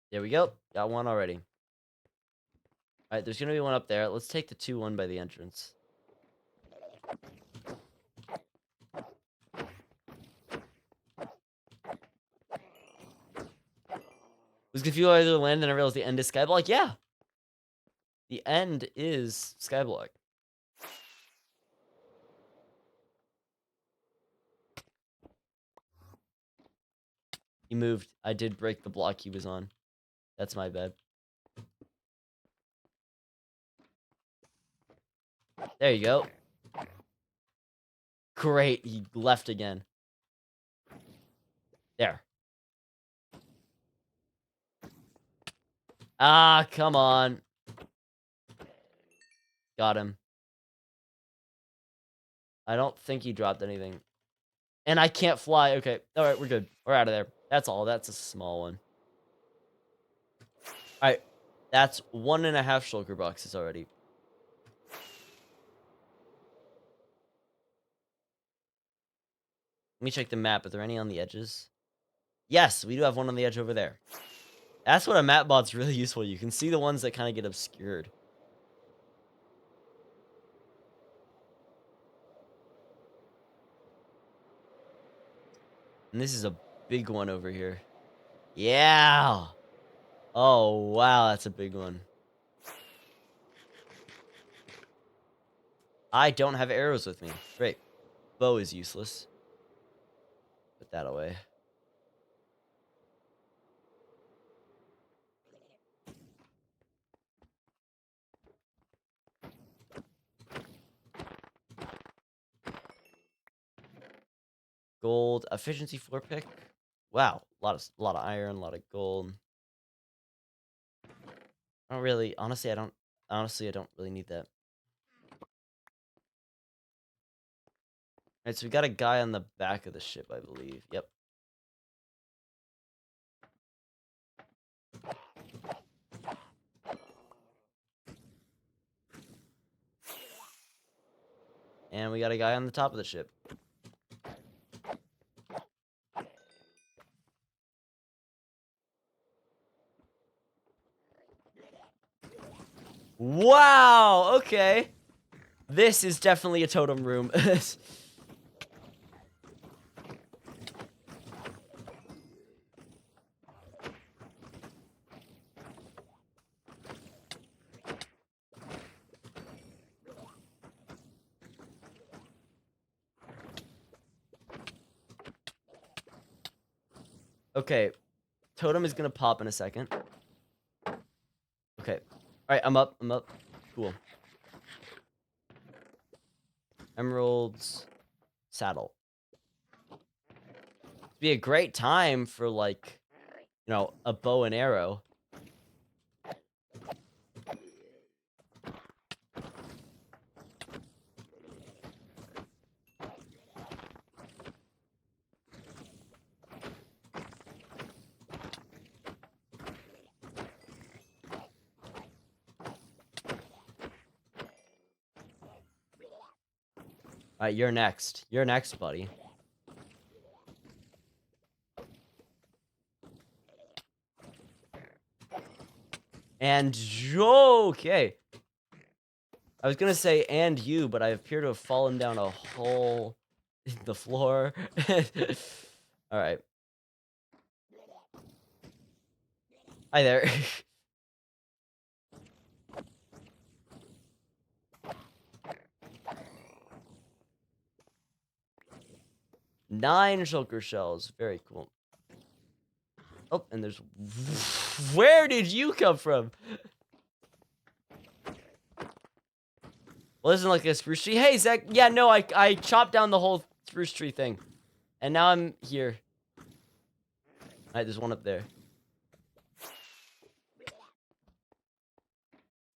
There we go. Got one already. Alright, there's gonna be one up there. Let's take the 2-1 by the entrance. Was confused why the land and I realized the end is skyblock. Yeah. The end is skyblock. He moved. I did break the block he was on. That's my bad. There you go. Great. He left again. There. Ah, come on. Got him. I don't think he dropped anything. And I can't fly. Okay. Alright, we're good. We're out of there. That's all. That's a small one. Alright. That's 1.5 shulker boxes already. Let me check the map. Are there any on the edges? Yes, we do have one on the edge over there. That's what a map bot's really useful. You can see the ones that kind of get obscured. And this is a big one over here. Yeah. Oh, wow. That's a big one. I don't have arrows with me. Great. Bow is useless. Put that away. Gold. Efficiency 4 pick. Wow. A lot of iron, a lot of gold. I don't really, honestly, I don't really need that. Alright, so we got a guy on the back of the ship, I believe. Yep. And we got a guy on the top of the ship. Wow, okay. This is definitely a totem room. Okay. Totem is gonna pop in a second. Okay. Alright, I'm up. I'm up. Cool. Emeralds. Saddle. It'd be a great time for, like, you know, a bow and arrow. Alright, you're next. You're next, buddy. And okay. I was gonna say and you, but I appear to have fallen down a hole in the floor. Alright. Hi there. 9 shulker shells. Very cool. Oh, and there's... Where did you come from? Well, isn't like a spruce tree. Hey, Zach. Yeah, no, I chopped down the whole spruce tree thing. And now I'm here. Alright, there's one up there.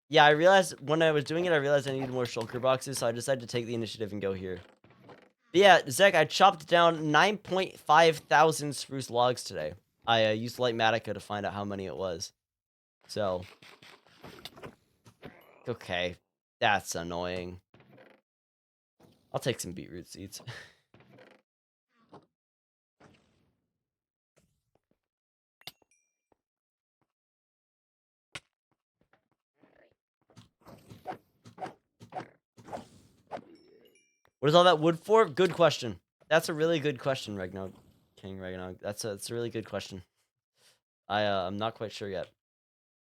Yeah, I realized when I was doing it, I realized I needed more shulker boxes, so I decided to take the initiative and go here. But yeah, Zach, I chopped down 9.5 thousand spruce logs today. I used Lightmatica to find out how many it was. So, okay, that's annoying. I'll take some beetroot seeds. What is all that wood for? Good question. That's a really good question, Ragnog. King Ragnog. That's a really good question. I'm not quite sure yet.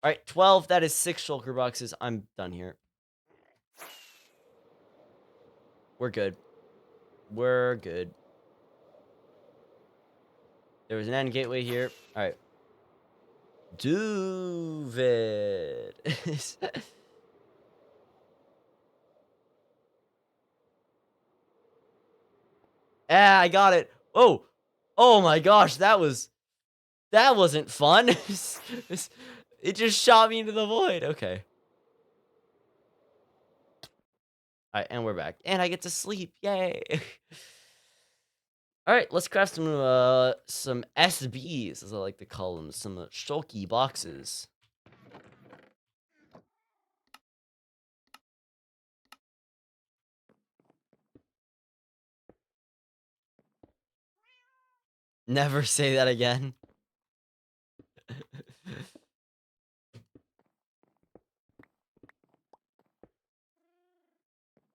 All right, 12. That is 6 shulker boxes. I'm done here. We're good. We're good. There was an end gateway here. All right. Do it. Ah, I got it. Oh, oh my gosh, that wasn't fun. It just shot me into the void. Okay. All right, and we're back, and I get to sleep. Yay! All right, let's craft some SBs, as I like to call them, some shulky boxes. Never say that again.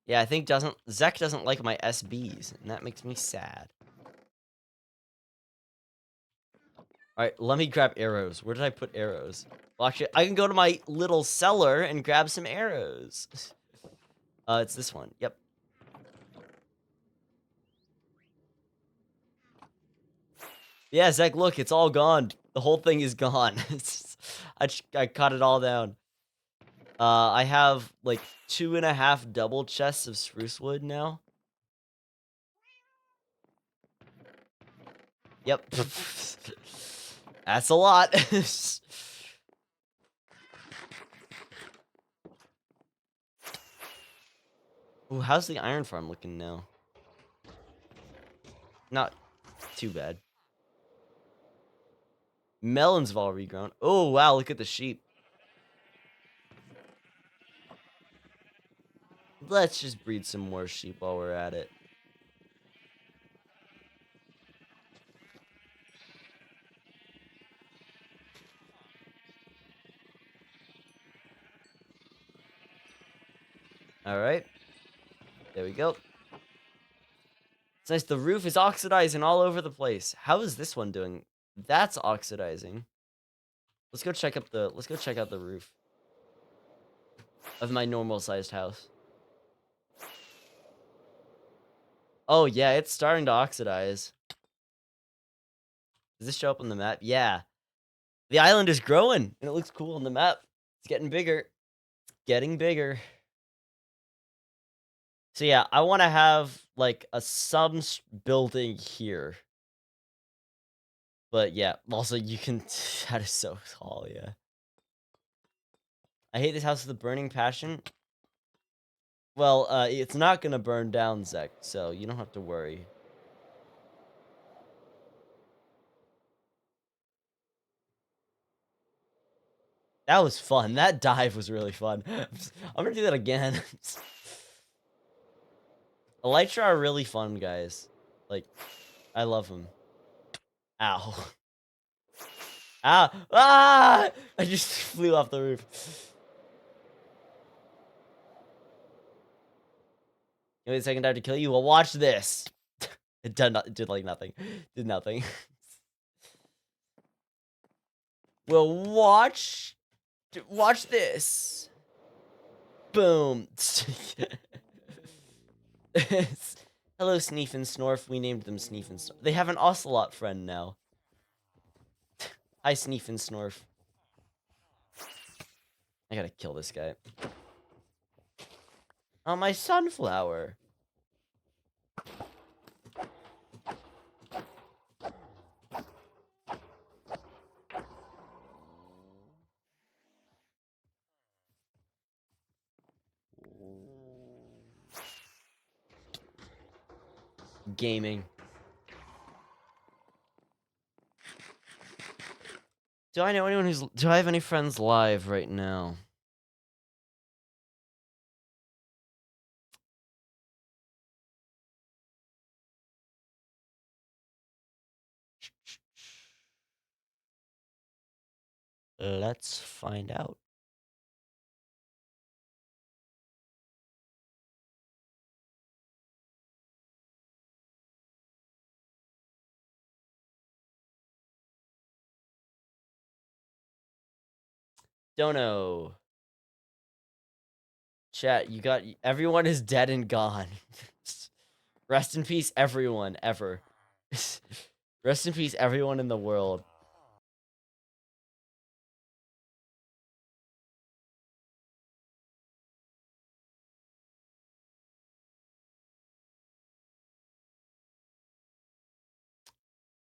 Yeah, I think Zek doesn't like my SBs, and that makes me sad. All right, let me grab arrows. Where did I put arrows? Well, actually, I can go to my little cellar and grab some arrows. It's this one. Yep. Yeah, Zach, look, it's all gone. The whole thing is gone. I cut it all down. I have like 2.5 double chests of spruce wood now. Yep. That's a lot. Ooh, how's the iron farm looking now? Not too bad. Melons have all regrown. Oh, wow, look at the sheep. Let's just breed some more sheep while we're at it. All right. There we go. It's nice. The roof is oxidizing all over the place. How is this one doing? That's oxidizing. Let's go check out the roof of my normal sized house. Oh yeah, it's starting to oxidize. Does this show up on the map? Yeah. The island is growing, and it looks cool on the map. It's getting bigger. It's getting bigger. So yeah, I want to have like a some building here. But yeah, also you can that is so tall, yeah. I hate this house with a burning passion. Well, it's not gonna burn down, Zek, so you don't have to worry. That was fun. That dive was really fun. I'm gonna do that again. Elytra are really fun, guys. Like, I love them. Ow. Ow. Ah! I just flew off the roof. Wait a second dive to kill you? Well, watch this. It did like nothing. Did nothing. Well, watch this. Boom. Hello, Sneef and Snorf. We named them Sneef and Snorf. They have an Ocelot friend now. Hi, Sneef and Snorf. I gotta kill this guy. Oh, my sunflower. Gaming. Do I know anyone do I have any friends live right now? Let's find out. Don't know. Chat, everyone is dead and gone. Rest in peace, everyone, ever. Rest in peace, everyone in the world.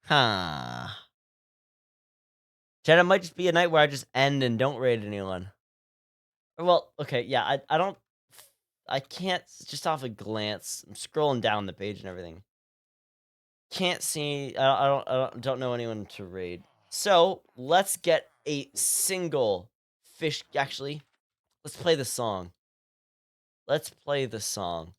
Huh. Chat, it might just be a night where I just end and don't raid anyone. Well, okay, yeah, I can't, just off a glance, I'm scrolling down the page and everything. Can't see, I don't know anyone to raid. So, let's get a single fish, actually, let's play the song. Let's play the song.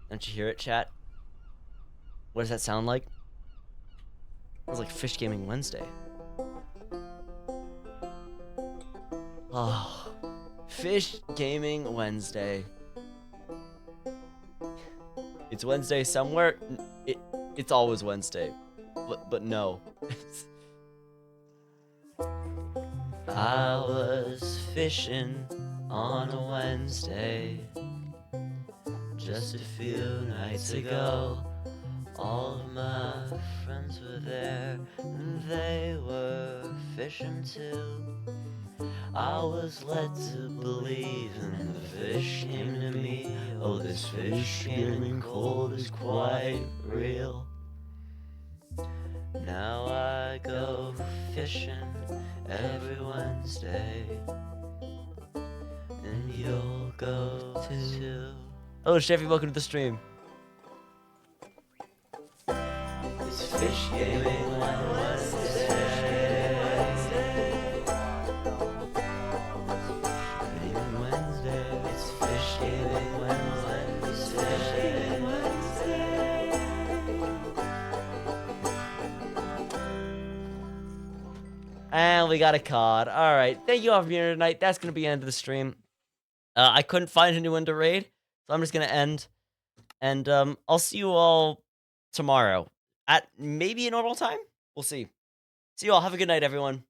Don't you hear it, chat? What does that sound like? It sounds like Fish Gaming Wednesday. Oh, Fish Gaming Wednesday. It's Wednesday somewhere. It's always Wednesday, but no. I was fishing on a Wednesday just a few nights ago. All of my friends were there, and they were fishing too. I was led to believe, and the fish came to me. Oh, this fish gaming cold is quite real. Now I go fishing every Wednesday, and you'll go too. Hello, Chevy, welcome to the stream. It's Fish Gaming Wednesday. It's Fish Gaming Wednesday. And we got a cod. All right, thank you all for being here tonight. That's gonna be the end of the stream. I couldn't find anyone to raid, so I'm just gonna end. And I'll see you all tomorrow at maybe a normal time. We'll see. See you all. Have a good night, everyone.